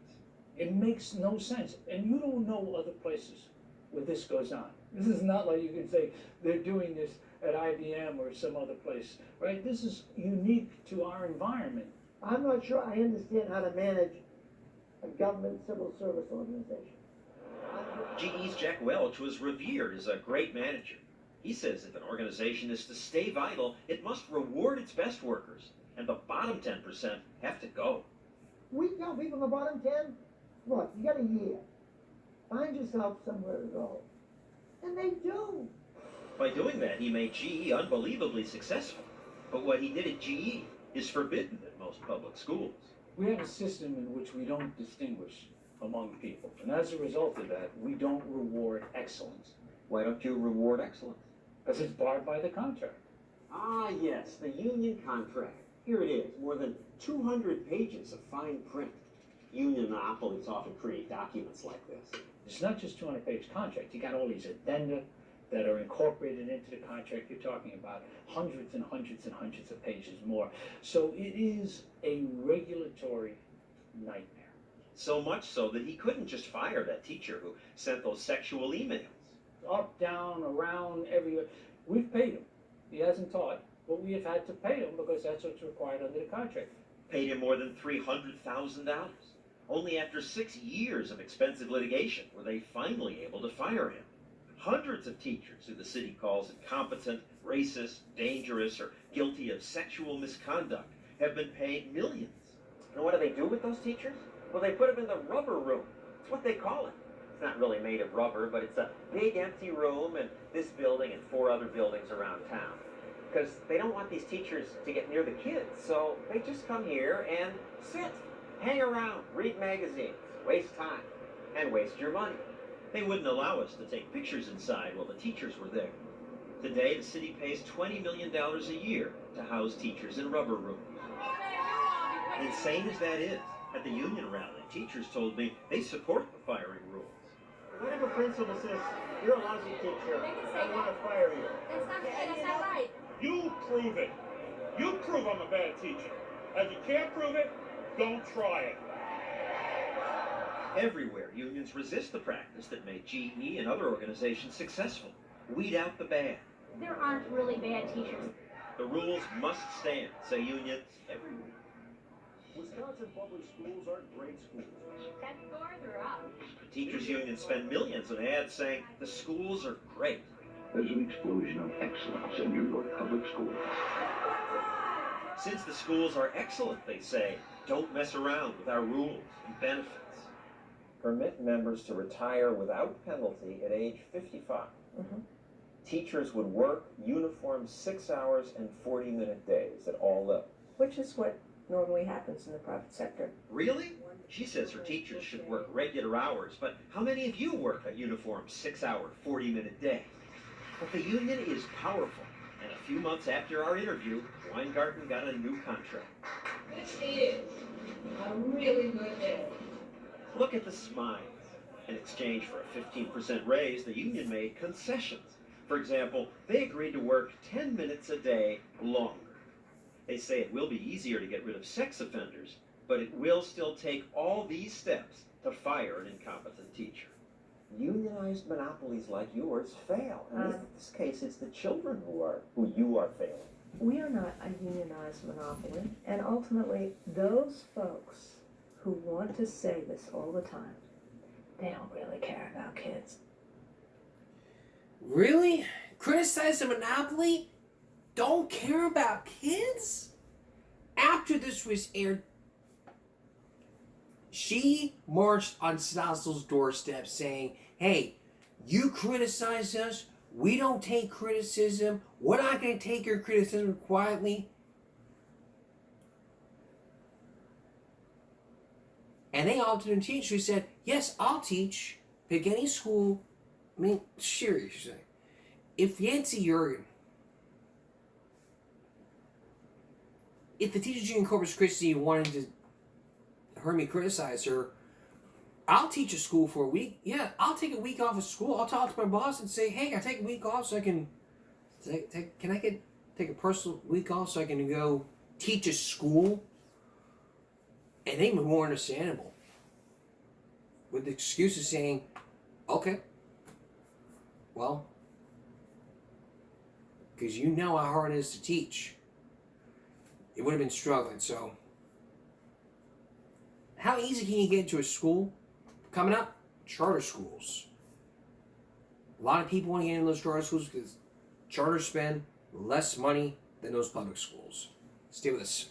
It makes no sense. And you don't know other places where this goes on. This is not like you can say they're doing this at IBM or some other place, right? This is unique to our environment. I'm not sure I understand how to manage a government civil service organization. GE's Jack Welch was revered as a great manager. He says if an organization is to stay vital, it must reward its best workers, and the bottom 10% have to go. We tell people in the bottom 10, look, you got a year. Find yourself somewhere to go. And they do. By doing that, he made GE unbelievably successful. But what he did at GE is forbidden at most public schools. We have a system in which we don't distinguish among people. And as a result of that, we don't reward excellence. Why don't you reward excellence? Because it's barred by the contract. Ah, yes, the union contract. Here it is, more than 200 pages of fine print. Union monopolies often create documents like this. It's not just 200-page contract. You got all these addenda that are incorporated into the contract. You're talking about hundreds and hundreds and hundreds of pages more. So it is a regulatory nightmare. So much so that he couldn't just fire that teacher who sent those sexual emails. Up, down, around, everywhere. We've paid him. He hasn't taught, but we have had to pay him because that's what's required under the contract. Paid him more than $300,000. Only after 6 years of expensive litigation were they finally able to fire him. Hundreds of teachers who the city calls incompetent, racist, dangerous, or guilty of sexual misconduct have been paid millions. And what do they do with those teachers? Well, they put them in the rubber room. That's what they call it. It's not really made of rubber, but it's a big empty room in this building and 4 other buildings around town. Because they don't want these teachers to get near the kids, so they just come here and sit, hang around, read magazines, waste time, and waste your money. They wouldn't allow us to take pictures inside while the teachers were there. Today, the city pays $20 million a year to house teachers in rubber rooms. Insane as that is, at the union rally, teachers told me they support the firing rules. What if a principal says, you're a lousy teacher, I want to fire you? That's not right. You prove it. You prove I'm a bad teacher. If you can't prove it, don't try it. Everywhere, unions resist the practice that made GE and other organizations successful. Weed out the bad. There aren't really bad teachers. The rules must stand, say unions everywhere. Wisconsin public schools are great schools. That's farther up. The teachers' unions spend millions on ads saying the schools are great. There's an explosion of excellence in New York public schools. Since the schools are excellent, they say, don't mess around with our rules and benefits. Permit members to retire without penalty at age 55. Teachers would work uniform 6 hours and 40-minute days at all levels. Which is what normally happens in the private sector. Really? She says her teachers should work regular hours, but how many of you work a uniform 6-hour, 40-minute day? But the union is powerful, and a few months after our interview, Weingarten got a new contract. This is a really good day. Look at the smiles. In exchange for a 15% raise, the union made concessions. For example, they agreed to work 10 minutes a day longer. They say it will be easier to get rid of sex offenders, but it will still take all these steps to fire an incompetent teacher. Unionized monopolies like yours fail. In this case, it's the children who you are failing. We are not a unionized monopoly, and ultimately, those folks who want to say this all the time, they don't really care about kids. Really? Criticize the monopoly? Don't care about kids? After this was aired, she marched on Stossel's doorstep saying, hey, you criticize us, we don't take criticism, we're not going to take your criticism quietly. And they opted to teach. She said, yes, I'll teach. Pick any school. I mean, seriously. If Yancy Jurgen, if the teachers union Corpus Christi wanted to hear me criticize her, I'll teach a school for a week. Yeah, I'll take a week off of school. I'll talk to my boss and say, hey, I take a week off so I can, take a personal week off so I can go teach a school? And they were more understandable. With the excuses saying, okay, well, because you know how hard it is to teach. It would have been struggling, so. How easy can you get into a school? Coming up, charter schools. A lot of people want to get into those charter schools because charters spend less money than those public schools. Stay with us.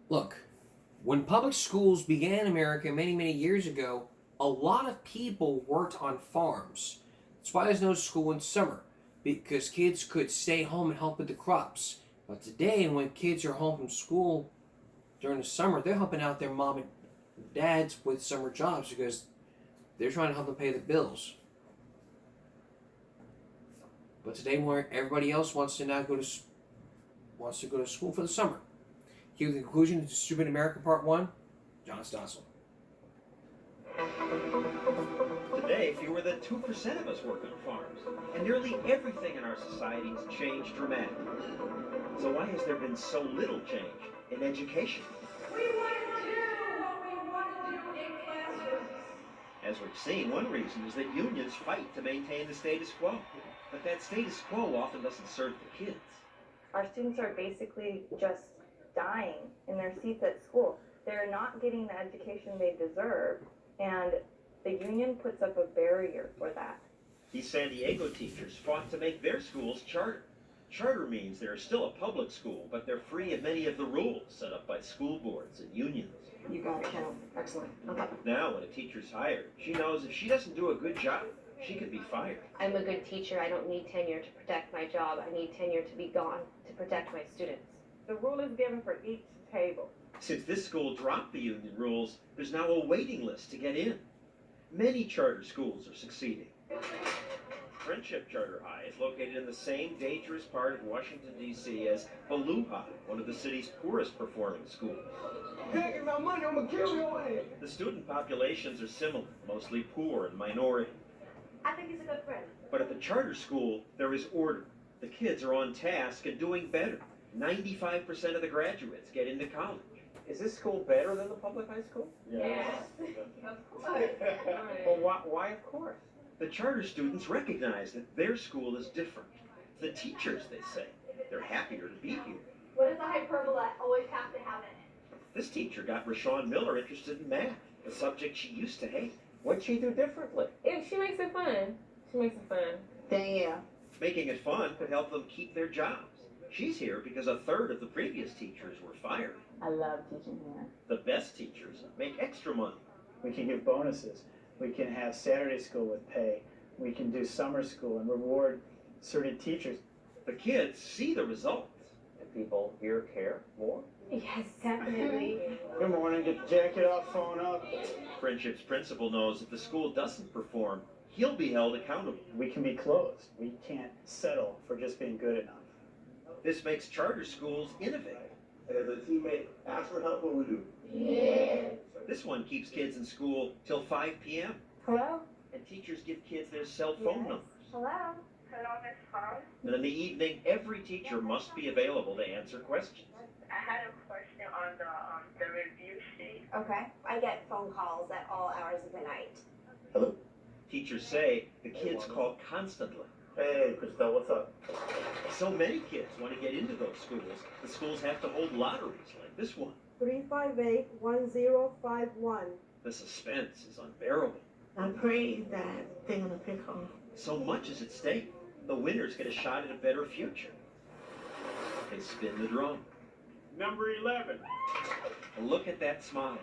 Look, when public schools began in America many, many years ago, a lot of people worked on farms. That's why there's no school in summer, because kids could stay home and help with the crops. But today, when kids are home from school during the summer, they're helping out their mom and dads with summer jobs because they're trying to help them pay the bills. But today, where everybody else wants to now go to school for the summer. Here, the conclusion of Stupid America Part 1, John Stossel. Today, fewer than 2% of us work on farms, and nearly everything in our society has changed dramatically. So why has there been so little change in education? We want to do what we want to do in classrooms. As we've seen, one reason is that unions fight to maintain the status quo. But that status quo often doesn't serve the kids. Our students are basically just dying in their seats at school. They're not getting the education they deserve, and the union puts up a barrier for that. These San Diego teachers fought to make their schools charter. Charter means they're still a public school, but they're free of many of the rules set up by school boards and unions. You got it, Cal. Excellent. Okay. Now, when a teacher's hired, she knows if she doesn't do a good job, she could be fired. I'm a good teacher. I don't need tenure to protect my job. I need tenure to be gone to protect my students. The rule is given for each table. Since this school dropped the union rules, there's now a waiting list to get in. Many charter schools are succeeding. Friendship Charter High is located in the same dangerous part of Washington, D.C. as Ballou High, one of the city's poorest performing schools. Taking my money, I'm gonna kill your ass. The student populations are similar, mostly poor and minority. I think he's a good friend. But at the charter school, there is order. The kids are on task and doing better. 95% of the graduates get into college. Is this school better than the public high school? Yes. Of course. Well, why of course? The charter students recognize that their school is different. The teachers, they say, they're happier to be here. What does the hyperbola always have to have in it? This teacher got Rashawn Miller interested in math, a subject she used to hate. What'd she do differently? She makes it fun. She makes it fun. Then yeah, Making it fun could help them keep their jobs. She's here because a third of the previous teachers were fired. I love teaching here. The best teachers make extra money. We can give bonuses. We can have Saturday school with pay. We can do summer school and reward certain teachers. The kids see the results. And people here care more? Yes, definitely. Good morning, get the jacket off, phone up. Friendship's principal knows if the school doesn't perform, he'll be held accountable. We can be closed. We can't settle for just being good enough. This makes charter schools innovative. And as a teammate, ask for help, what we do. This one keeps kids in school till 5 p.m. Hello? And teachers give kids their cell phone numbers. Hello? Hello, Miss Fong. And in the evening, every teacher must be available to answer questions. I had a question on the review sheet. Okay. I get phone calls at all hours of the night. Hello? Teachers say the kids call constantly. Hey, Christelle, what's up? So many kids want to get into those schools, the schools have to hold lotteries like this one. 358-1051. The suspense is unbearable. I pray that they're gonna pick on. So much is at stake. The winners get a shot at a better future. They spin the drum. Number 11. Look at that smile.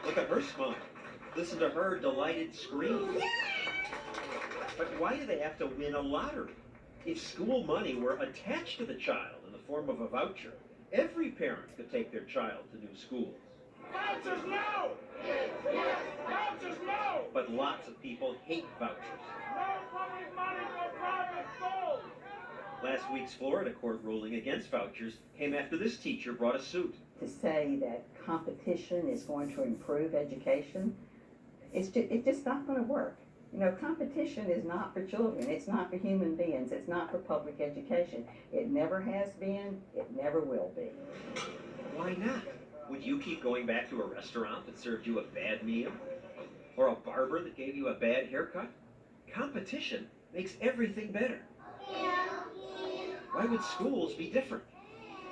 Look at her smile. Listen to her delighted scream. But why do they have to win a lottery? If school money were attached to the child in the form of a voucher, every parent could take their child to new schools. Vouchers no! Yes, vouchers no! But lots of people hate vouchers. No public money for private schools! Last week's Florida court ruling against vouchers came after this teacher brought a suit. To say that competition is going to improve education, it's just not going to work. You know, competition is not for children. It's not for human beings. It's not for public education. It never has been. It never will be. Why not? Would you keep going back to a restaurant that served you a bad meal? Or a barber that gave you a bad haircut? Competition makes everything better. Why would schools be different?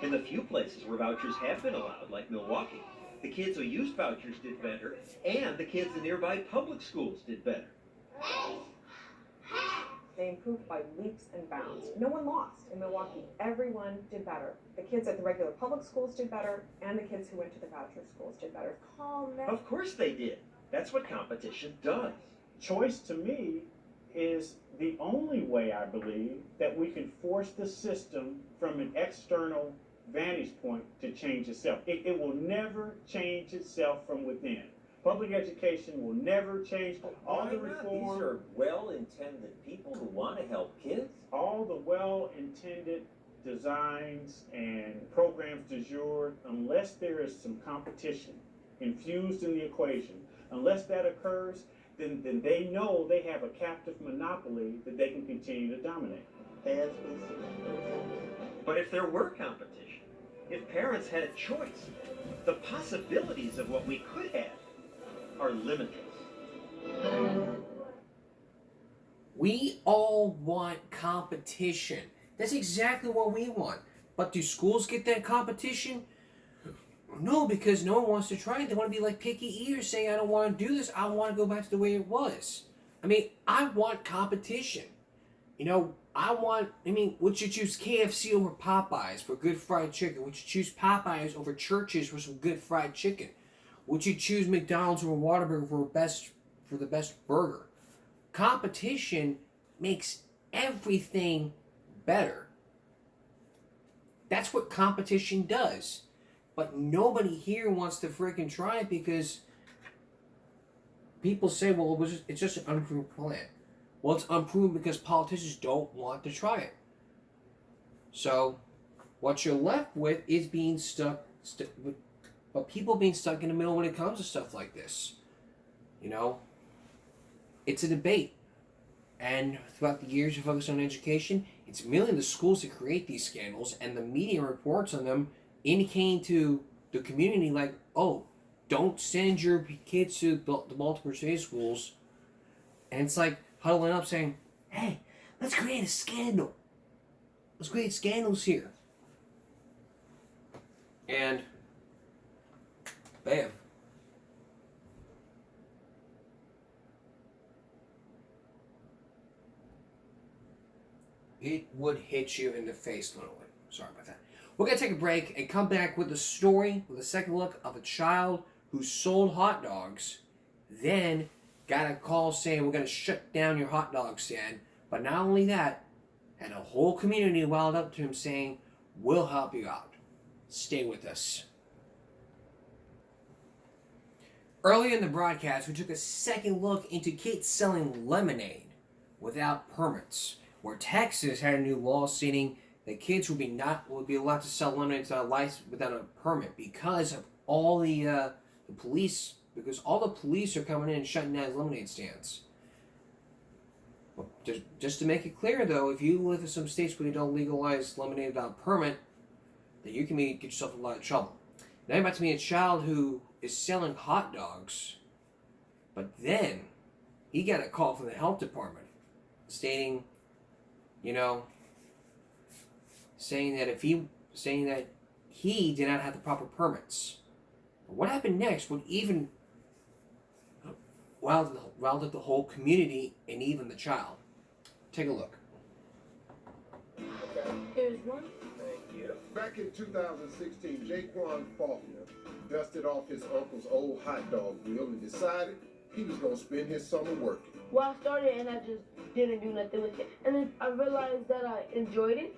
In the few places where vouchers have been allowed, like Milwaukee, the kids who used vouchers did better, and the kids in nearby public schools did better. They improved by leaps and bounds. No one lost in Milwaukee. Everyone did better. The kids at the regular public schools did better, and the kids who went to the voucher schools did better. Calm down. Of course they did. That's what competition does. Choice to me is the only way, I believe, that we can force the system from an external vantage point to change itself. It will never change itself from within. Public education will never change. All the reform. These are well-intended people who want to help kids. All the well-intended designs and programs du jour, unless there is some competition infused in the equation, unless that occurs, then they know they have a captive monopoly that they can continue to dominate. But if there were competition, if parents had a choice, the possibilities of what we could have are limitless. We all want competition. That's exactly what we want. But do schools get that competition? No, because no one wants to try it. They want to be like picky eaters saying, I don't want to do this. I want to go back to the way it was. I mean, I want competition. You know, would you choose KFC over Popeyes for good fried chicken? Would you choose Popeyes over Church's for some good fried chicken? Would you choose McDonald's over Whataburger for the best burger? Competition makes everything better. That's what competition does. But nobody here wants to freaking try it because people say, well, it's just an unproven plan. Well, it's unproven because politicians don't want to try it. So, what you're left with is being but people being stuck in the middle when it comes to stuff like this. You know, it's a debate. And throughout the years you focus on education, it's merely the schools that create these scandals, and the media reports on them indicating to the community like, oh, don't send your kids to the multiple state schools. And it's like huddling up saying, hey, let's create a scandal. Let's create scandals here. And bam. it would hit you in the face, literally. Sorry about that. We're going to take a break and come back with the story, with a second look of a child who sold hot dogs, then got a call saying we're going to shut down your hot dog stand. But not only that, had a whole community wild up to him saying, we'll help you out. Stay with us. Earlier in the broadcast, we took a second look into kids selling lemonade without permits, where Texas had a new law stating that kids would be allowed to sell lemonade without a permit because of all the police, because all the police are coming in and shutting down lemonade stands. Well, just to make it clear, though, if you live in some states where you don't legalize lemonade without a permit, then you can get yourself in a lot of trouble. Now you're about to meet a child who is selling hot dogs, but then he got a call from the health department stating, saying that he did not have the proper permits. But what happened next would even riled up the whole community and even the child. Take a look. Here's one. Thank you. Back in 2016, Jaquan Faulkner dusted off his uncle's old hot dog wheel and decided he was going to spend his summer working. Well, I started and I just didn't do nothing with it. And then I realized that I enjoyed it.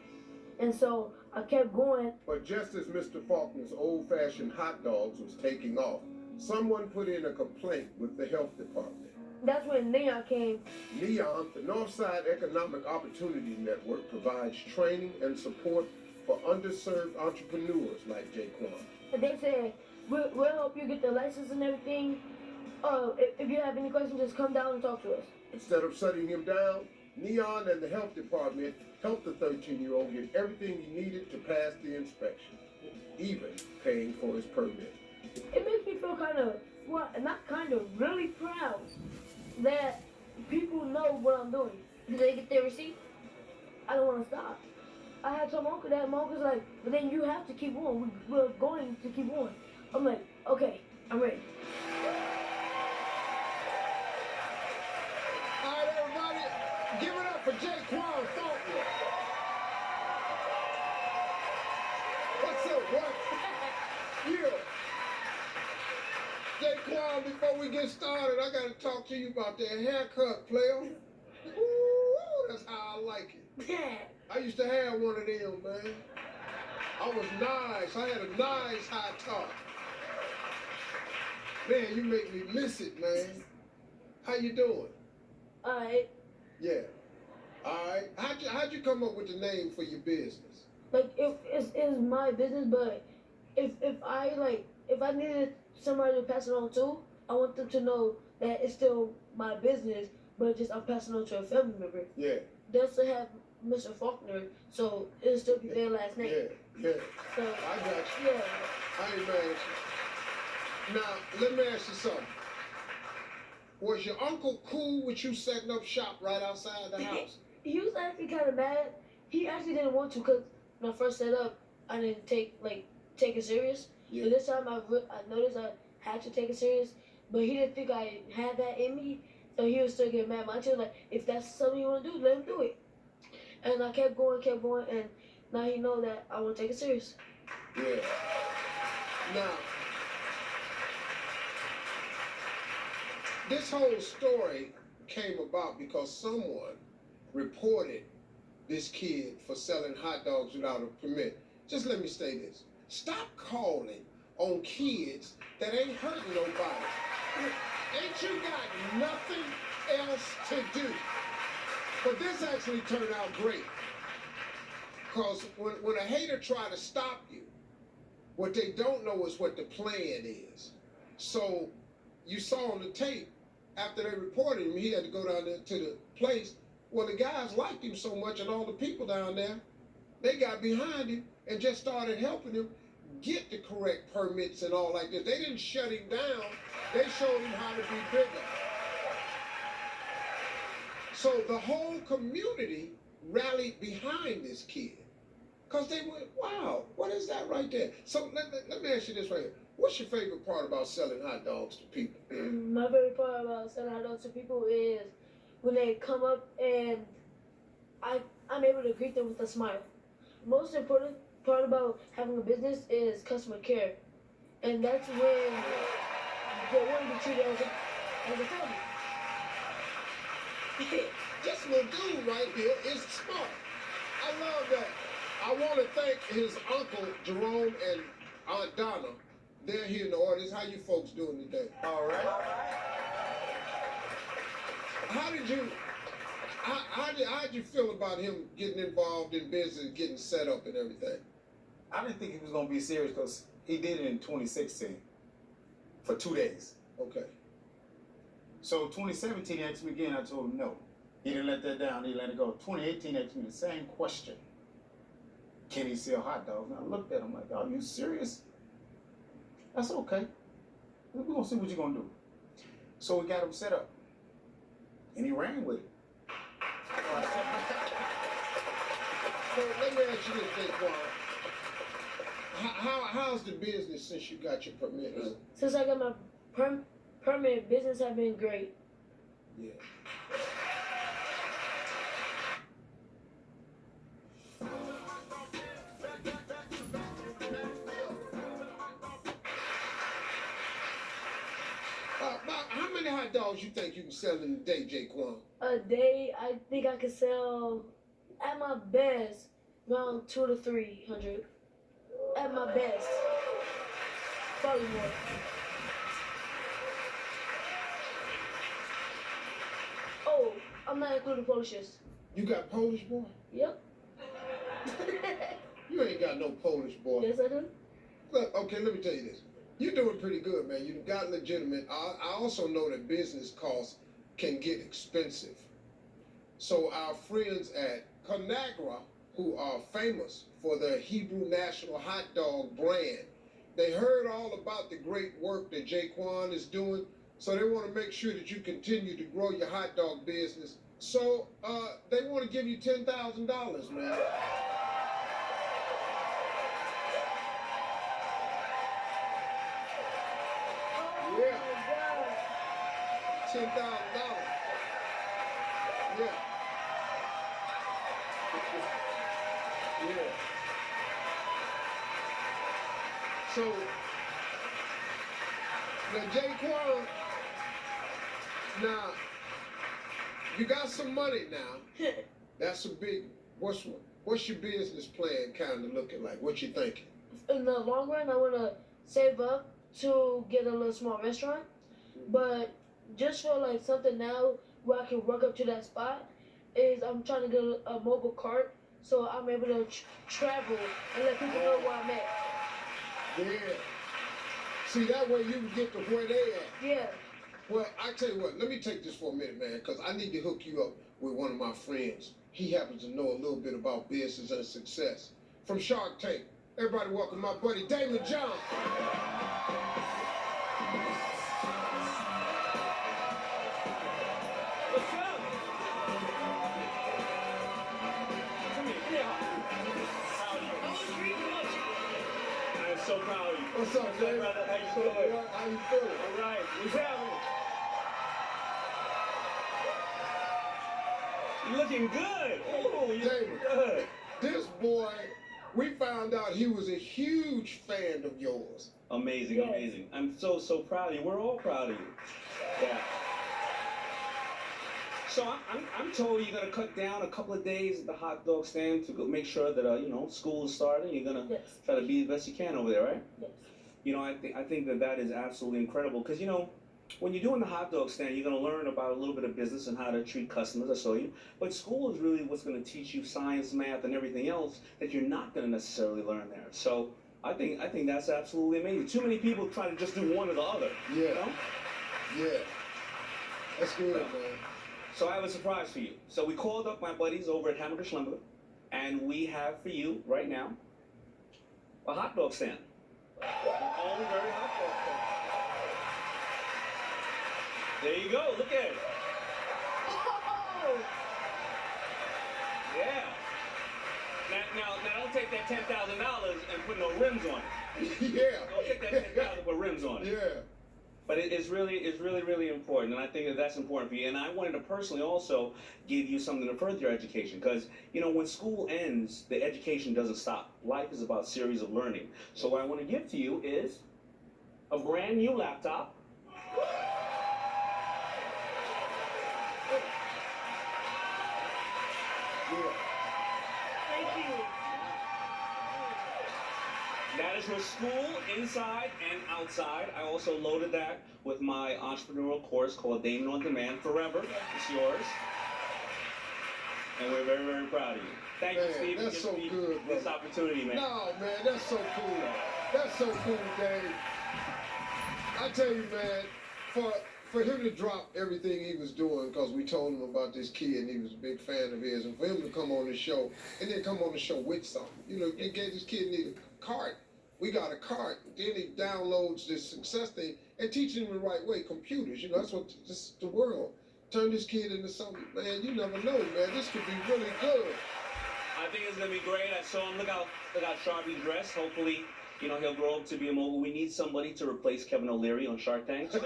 And so I kept going. But just as Mr. Faulkner's old-fashioned hot dogs was taking off, someone put in a complaint with the health department. That's when NEON came. NEON, the Northside Economic Opportunity Network, provides training and support for underserved entrepreneurs like Jaquan. They said, we'll help you get the license and everything. If you have any questions, just come down and talk to us. Instead of shutting him down, NEON and the health department helped the 13-year-old get everything he needed to pass the inspection, even paying for his permit. It makes me feel really proud that people know what I'm doing. Did they get their receipt? I don't want to stop. I had some uncle that my uncle's like, but then you have to keep on. We're going to keep on. I'm like, okay, I'm ready. All right, everybody, give it up for Jaquan Faulkner. What's up, what? Yeah. Jaquan, before we get started, I got to talk to you about that haircut, player. Ooh, that's how I like it. I used to have one of them, man. I was nice. I had a nice high top. Man, you make me miss it, man. How you doing? All right. Yeah. All right. How'd you come up with the name for your business? Like, it's my business, but if I needed somebody to pass it on to, I want them to know that it's still my business, but just I'm passing on to a family member. Yeah. They'll still have Mr. Faulkner, so it'll still be their last name. Yeah. So, I got you. Yeah. I ain't mad at you. Now, let me ask you something. Was your uncle cool with you setting up shop right outside the house? He was actually kind of mad. He actually didn't want to, because when I first set up, I didn't take it serious. Yeah. But this time I noticed I had to take it serious, but he didn't think I had that in me, so he was still getting mad. My was like, if that's something you want to do, let him do it. And I kept going, and now he know that I want to take it serious. Yeah. Now, this whole story came about because someone reported this kid for selling hot dogs without a permit. Just let me say this. Stop calling on kids that ain't hurting nobody. Ain't you got nothing else to do? But this actually turned out great. Because when a hater try to stop you, what they don't know is what the plan is. So you saw on the tape, after they reported him, he had to go down there to the place. Well, the guys liked him so much, and all the people down there, they got behind him and just started helping him get the correct permits and all like this. They didn't shut him down. They showed him how to be bigger. So the whole community rallied behind this kid. Because they went, wow, what is that right there? So let me ask you this right here. What's your favorite part about selling hot dogs to people? My favorite part about selling hot dogs to people is when they come up and I I'm able to greet them with a smile. Most important part about having a business is customer care, and that's when they want to be treated as a family. This little dude right here is smart. I love that. I want to thank his uncle Jerome and Aunt Donna. They're here in the audience. How you folks doing today? All right. How'd you feel about him getting involved in business, getting set up and everything? I didn't think he was going to be serious because he did it in 2016 for 2 days. Okay. So 2017 he asked me again. I told him no. He didn't let that down. He let it go. 2018 asked me the same question. Can he sell hot dogs? And I looked at him like, are you serious? That's okay. We're going to see what you're going to do. So we got him set up. And he ran with it. So let me ask you this, Daquan. How's the business since you got your permit? Since I got my permit, business have been great. Yeah. How many hot dogs you think you can sell in a day, Jaquan? A day, I think I could sell, at my best, around 200 to 300. At my best. Probably more. Oh, I'm not including Polishes. You got Polish boy? Yep. You ain't got no Polish boy. Yes, I do. Look, okay, let me tell you this. You're doing pretty good, man. You got legitimate. I also know that business costs can get expensive. So our friends at Conagra, who are famous for their Hebrew National Hot Dog brand, they heard all about the great work that Jaquan is doing, so they want to make sure that you continue to grow your hot dog business. So they want to give you $10,000, man. Yeah. $10,000. Yeah. Yeah. So now, Jaquan, now you got some money now. That's a big. What's your business plan kind of looking like? What you thinking? In the long run, I want to save up to get a little small restaurant, but just for like something now where I can work up to that spot is I'm trying to get a mobile cart so I'm able to travel and let people know where I'm at. Yeah. See, that way you can get to where they at. Yeah. Well, I tell you what, let me take this for a minute, man, because I need to hook you up with one of my friends. He happens to know a little bit about business and success. From Shark Tank, everybody welcome my buddy Damon John. What's up? Come here. I'm so proud of you. What's up, Dave? Brother, how you doing? How you feeling? All right. What's happening? You looking good. Oh, you David, good. This boy, we found out he was a huge fan of yours. Amazing, Yes. amazing. I'm so proud of you. We're all proud of you. Yeah. So I'm told you're gonna cut down a couple of days at the hot dog stand to go make sure that school is starting. You're gonna try to be the best you can over there, right? Yes. I think that is absolutely incredible because when you're doing the hot dog stand, you're gonna learn about a little bit of business and how to treat customers. I saw you, but school is really what's gonna teach you science, math, and everything else that you're not gonna necessarily learn there. So I think that's absolutely amazing. Too many people try to just do one or the other. Yeah. You know? Yeah. That's good, man. So I have a surprise for you. So we called up my buddies over at Hamburger Schlemmer, and we have for you right now a hot dog stand. Our own very hot dog stand. There you go. Look at it. Oh! Yeah. Now don't take that $10,000 and put no rims on it. Yeah. Don't take that $10,000 and put rims on it. Yeah. But it's really important, and I think that that's important for you. And I wanted to personally also give you something to further your education, because when school ends, the education doesn't stop. Life is about series of learning. So what I want to give to you is a brand new laptop. Thank you. That is for school, inside and outside. I also loaded that with my entrepreneurial course called Damon on Demand Forever. It's yours. And we're very, very proud of you. Thank you, Steve, that's for so giving me good, this bro. opportunity, man. No, man, that's so cool. That's so cool, Dave. I tell you, man, for him to drop everything he was doing, because we told him about this kid and he was a big fan of his, and for him to come on the show and then come on the show with something. He gave this kid a cart. We got a cart. Then he downloads this success thing and teaching him the right way. Computers, that's what the world. Turn this kid into something, man. You never know, man. This could be really good. I think it's gonna be great. I saw him. Look how Sharpie's dressed. Hopefully, he'll grow up to be a mogul. We need somebody to replace Kevin O'Leary on Shark Tank. So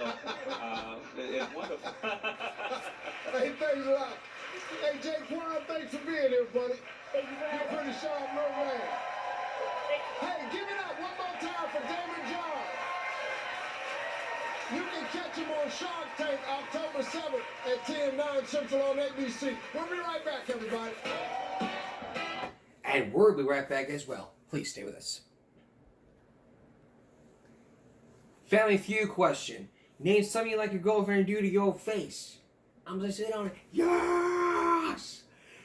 it's wonderful. Hey, thanks a lot. Hey, Jaquan, thanks for being here, buddy. Thank you for You're pretty sharp, little man. Hey, give it up one more time for Damon John. You can catch him on Shark Tank October 7th at 10/9 Central on ABC. We'll be right back, everybody. And we'll be right back as well. Please stay with us. Family Feud question. Name something you like your girlfriend to do to your face. I'm gonna sit on it. Yes!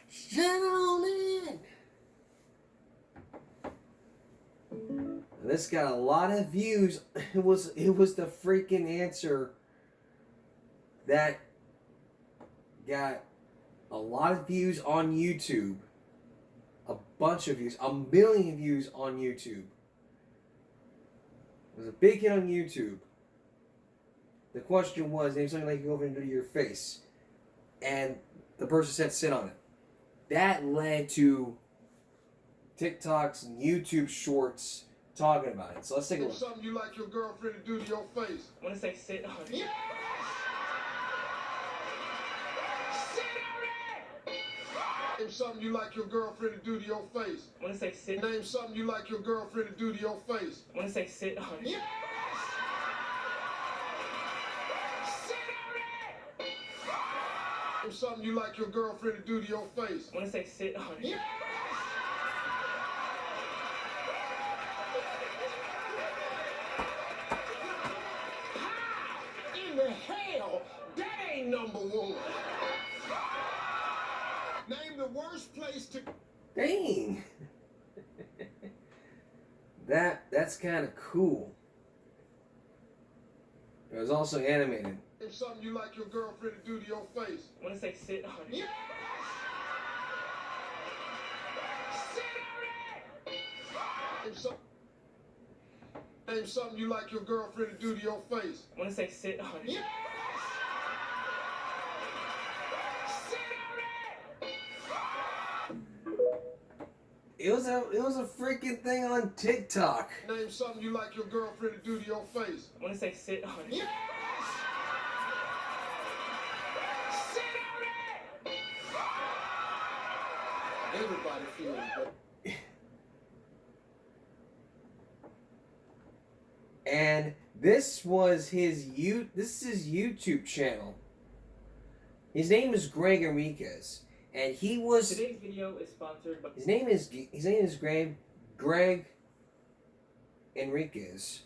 Sit on it! This got a lot of views. It was the freaking answer that got a lot of views on YouTube. A bunch of views. 1 million views on YouTube. It was a big hit on YouTube. The question was, name something like your girlfriend to do to your face. And the person said sit on it. That led to TikToks and YouTube shorts talking about it. So let's take a look. Something you like your girlfriend to do to your face. I want to say sit on it. Yes! Sit on it! Name something you like your girlfriend to do to your face. I want to say sit. Name something you like your girlfriend to do to your face. I want to say sit on it. Yes! Sit on it! Name something you like your girlfriend to do to your face. I want to say sit on it. Yes! In the hell, that ain't number one. Name the worst place to. Dang! That's kind of cool. It was also animated. Name something you like your girlfriend to do to your face. I want to say sit on it. Yes! Sit on it! Name something you like your girlfriend to do to your face. I want to say sit on it. Yes! Sit on it! It was a freaking thing on TikTok. Name something you like your girlfriend to do to your face. I want to say sit on it. Yes! Sit on it! Everybody feels that. And this was his YouTube channel. His name is Greg Enriquez, and he was. Today's video is sponsored by. His name is Greg Enriquez.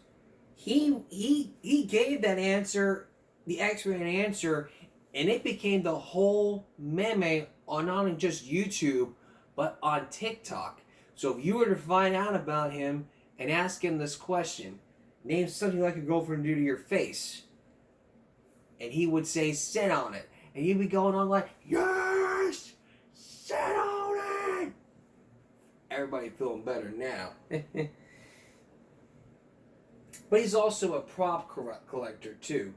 He gave that answer, the expert answer, and it became the whole meme on not only just YouTube but on TikTok. So if you were to find out about him and ask him this question, name something like a girlfriend do to your face, and he would say sit on it, and you'd be going on like, yes, sit on it. Everybody feeling better now. But he's also a prop collector too.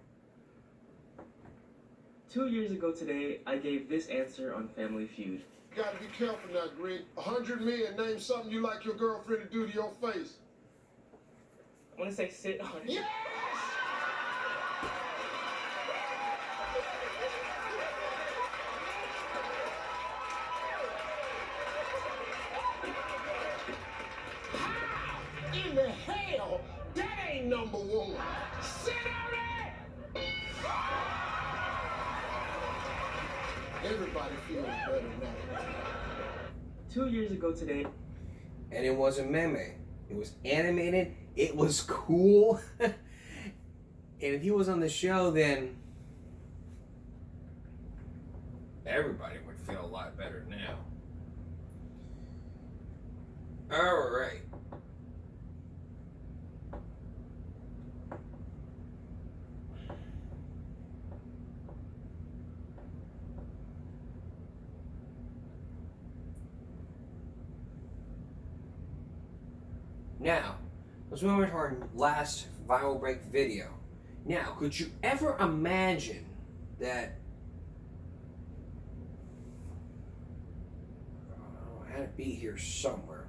2 years ago today, I gave this answer on Family Feud. You gotta be careful now, Greg. 100 men, name something you like your girlfriend to do to your face. I want to say sit on it. Yes! number one. Everybody feels better now. 2 years ago today. And it wasn't meme. It was animated. It was cool. And if he was on the show, then everybody would feel a lot better now. All right. Now, let's move on to our last viral break video. Now, could you ever imagine that I had to be here somewhere.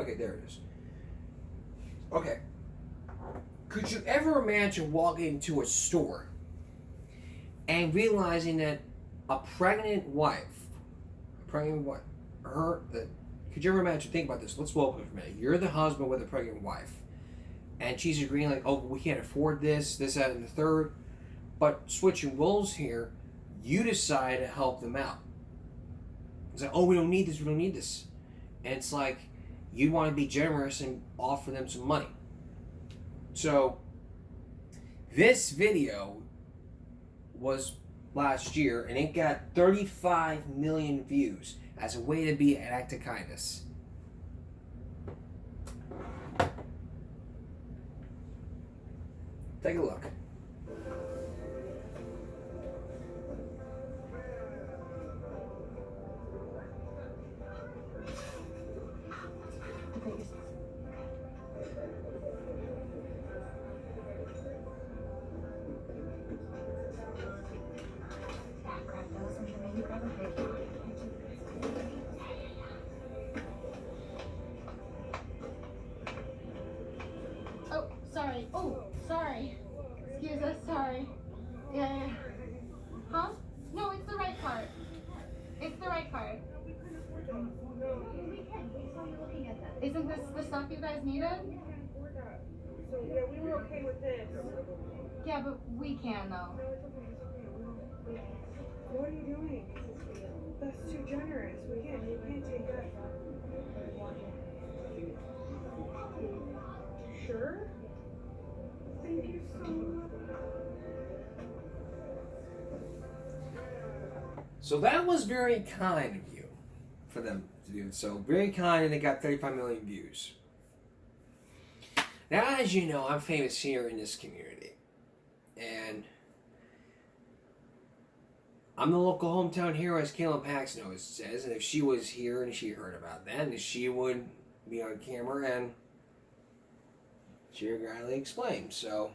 Okay, there it is. Okay. Could you ever imagine walking into a store and realizing that a pregnant wife, could you ever imagine, think about this, let's walk for a minute. You're the husband with a pregnant wife, and she's agreeing like, oh, we can't afford this, that, and the third, but switching roles here, you decide to help them out. It's like, oh, we don't need this, And it's like, you want to be generous and offer them some money. So, this video was last year, and it got 35 million views as a way to be an act of kindness. Take a look. Oh, sorry. Oh, sorry. Excuse us, sorry. Yeah. Huh? No, it's the right part. It's the right part. We can. We saw you looking at that. Isn't this the stuff you guys needed? So yeah, we were okay with this. Yeah, but we can though. What are you doing? That's too generous. You can't take that. Sure? Thank you so much. So that was very kind of you for them to do it. So very kind, and it got 35 million views. Now, as you know, I'm famous here in this community. And I'm the local hometown hero, as Kayla Paxton always says. And if she was here and she heard about that, then she would be on camera and she would gladly explain. So,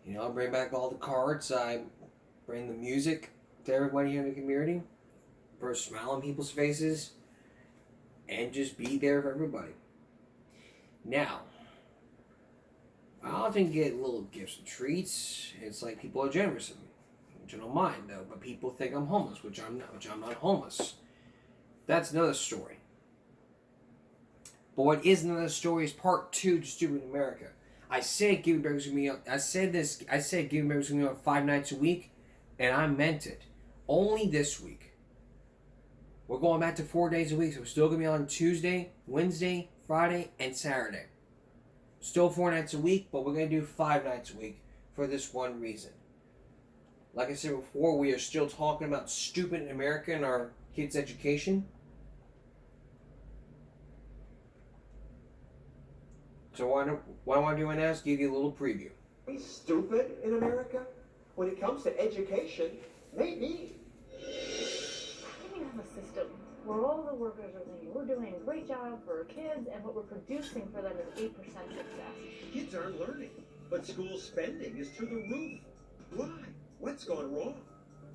you know, I bring back all the cards. I bring the music to everybody here in the community. Put a smile on people's faces. And just be there for everybody. Now, I often get little gifts and treats. It's like people are generous of me, which I don't mind though. But people think I'm homeless, which I'm not homeless. That's another story. But what is another story is part 2 to Stupid America. I said Giving Burgers with me. I said Giving Burgers with me on 5 nights a week, and I meant it. Only this week. We're going back to 4 days a week, so we're still gonna be on Tuesday, Wednesday, Friday, and Saturday. Still 4 nights a week, but we're going to do 5 nights a week for this one reason. Like I said before, we are still talking about stupid America and our kids' education. So what I want to do now is give you a little preview. Are we stupid in America? When it comes to education, maybe. How can you have a system where all the workers are thinking we're doing a great job for our kids and what we're producing for them is 8% success? Kids aren't learning, but school spending is through the roof. Why? What's gone wrong?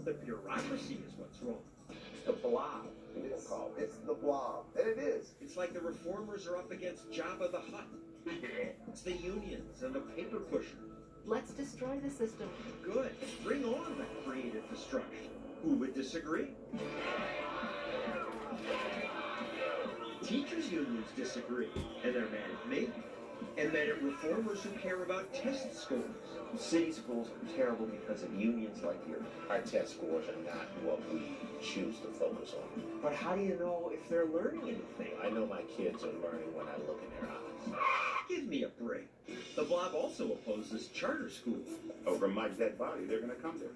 The bureaucracy is what's wrong. It's the blob. It's the blob. And it is. It's like the reformers are up against Jabba the Hutt. It's the unions and the paper pushers. Let's destroy the system. Good. Bring on that creative destruction. Who would disagree? Teachers' unions disagree, and they're mad at me. And mad at reformers who care about test scores. City schools are terrible because of unions like yours. Our test scores are not what we choose to focus on. But how do you know if they're learning anything? I know my kids are learning when I look in their eyes. Give me a break. The blob also opposes charter schools. Over my dead body, they're going to come there.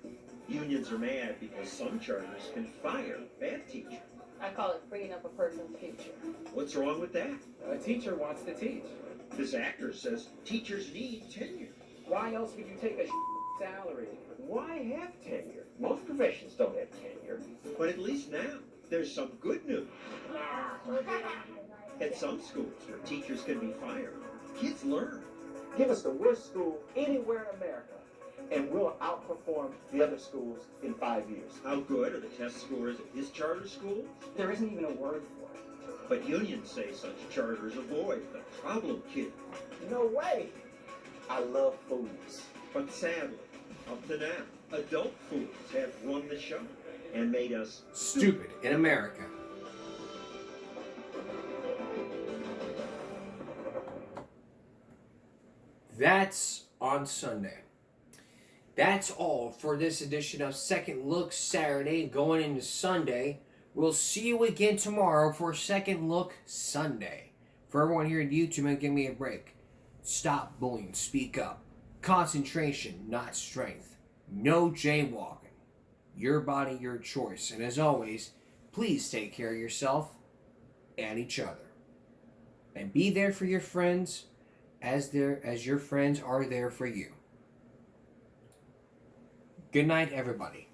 Unions are mad because some charters can fire bad teachers. I call it freeing up a person's future. What's wrong with that? A teacher wants to teach. This actor says teachers need tenure. Why else would you take a salary? Why have tenure? Most professions don't have tenure. But at least now, there's some good news. At some schools where teachers can be fired, kids learn. Give us the worst school anywhere in America, and we'll outperform the other schools in 5 years. How good are the test scores at his charter school? There isn't even a word for it. But unions say such charters avoid the problem kid. No way! I love fools. But sadly, up to now, adult fools have run the show and made us stupid in America. That's on Sunday. That's all for this edition of Second Look Saturday going into Sunday. We'll see you again tomorrow for Second Look Sunday. For everyone here at YouTube, give me a break. Stop bullying, speak up. Concentration, not strength. No jaywalking. Your body, your choice. And as always, please take care of yourself and each other. And be there for your friends as your friends are there for you. Good night, everybody.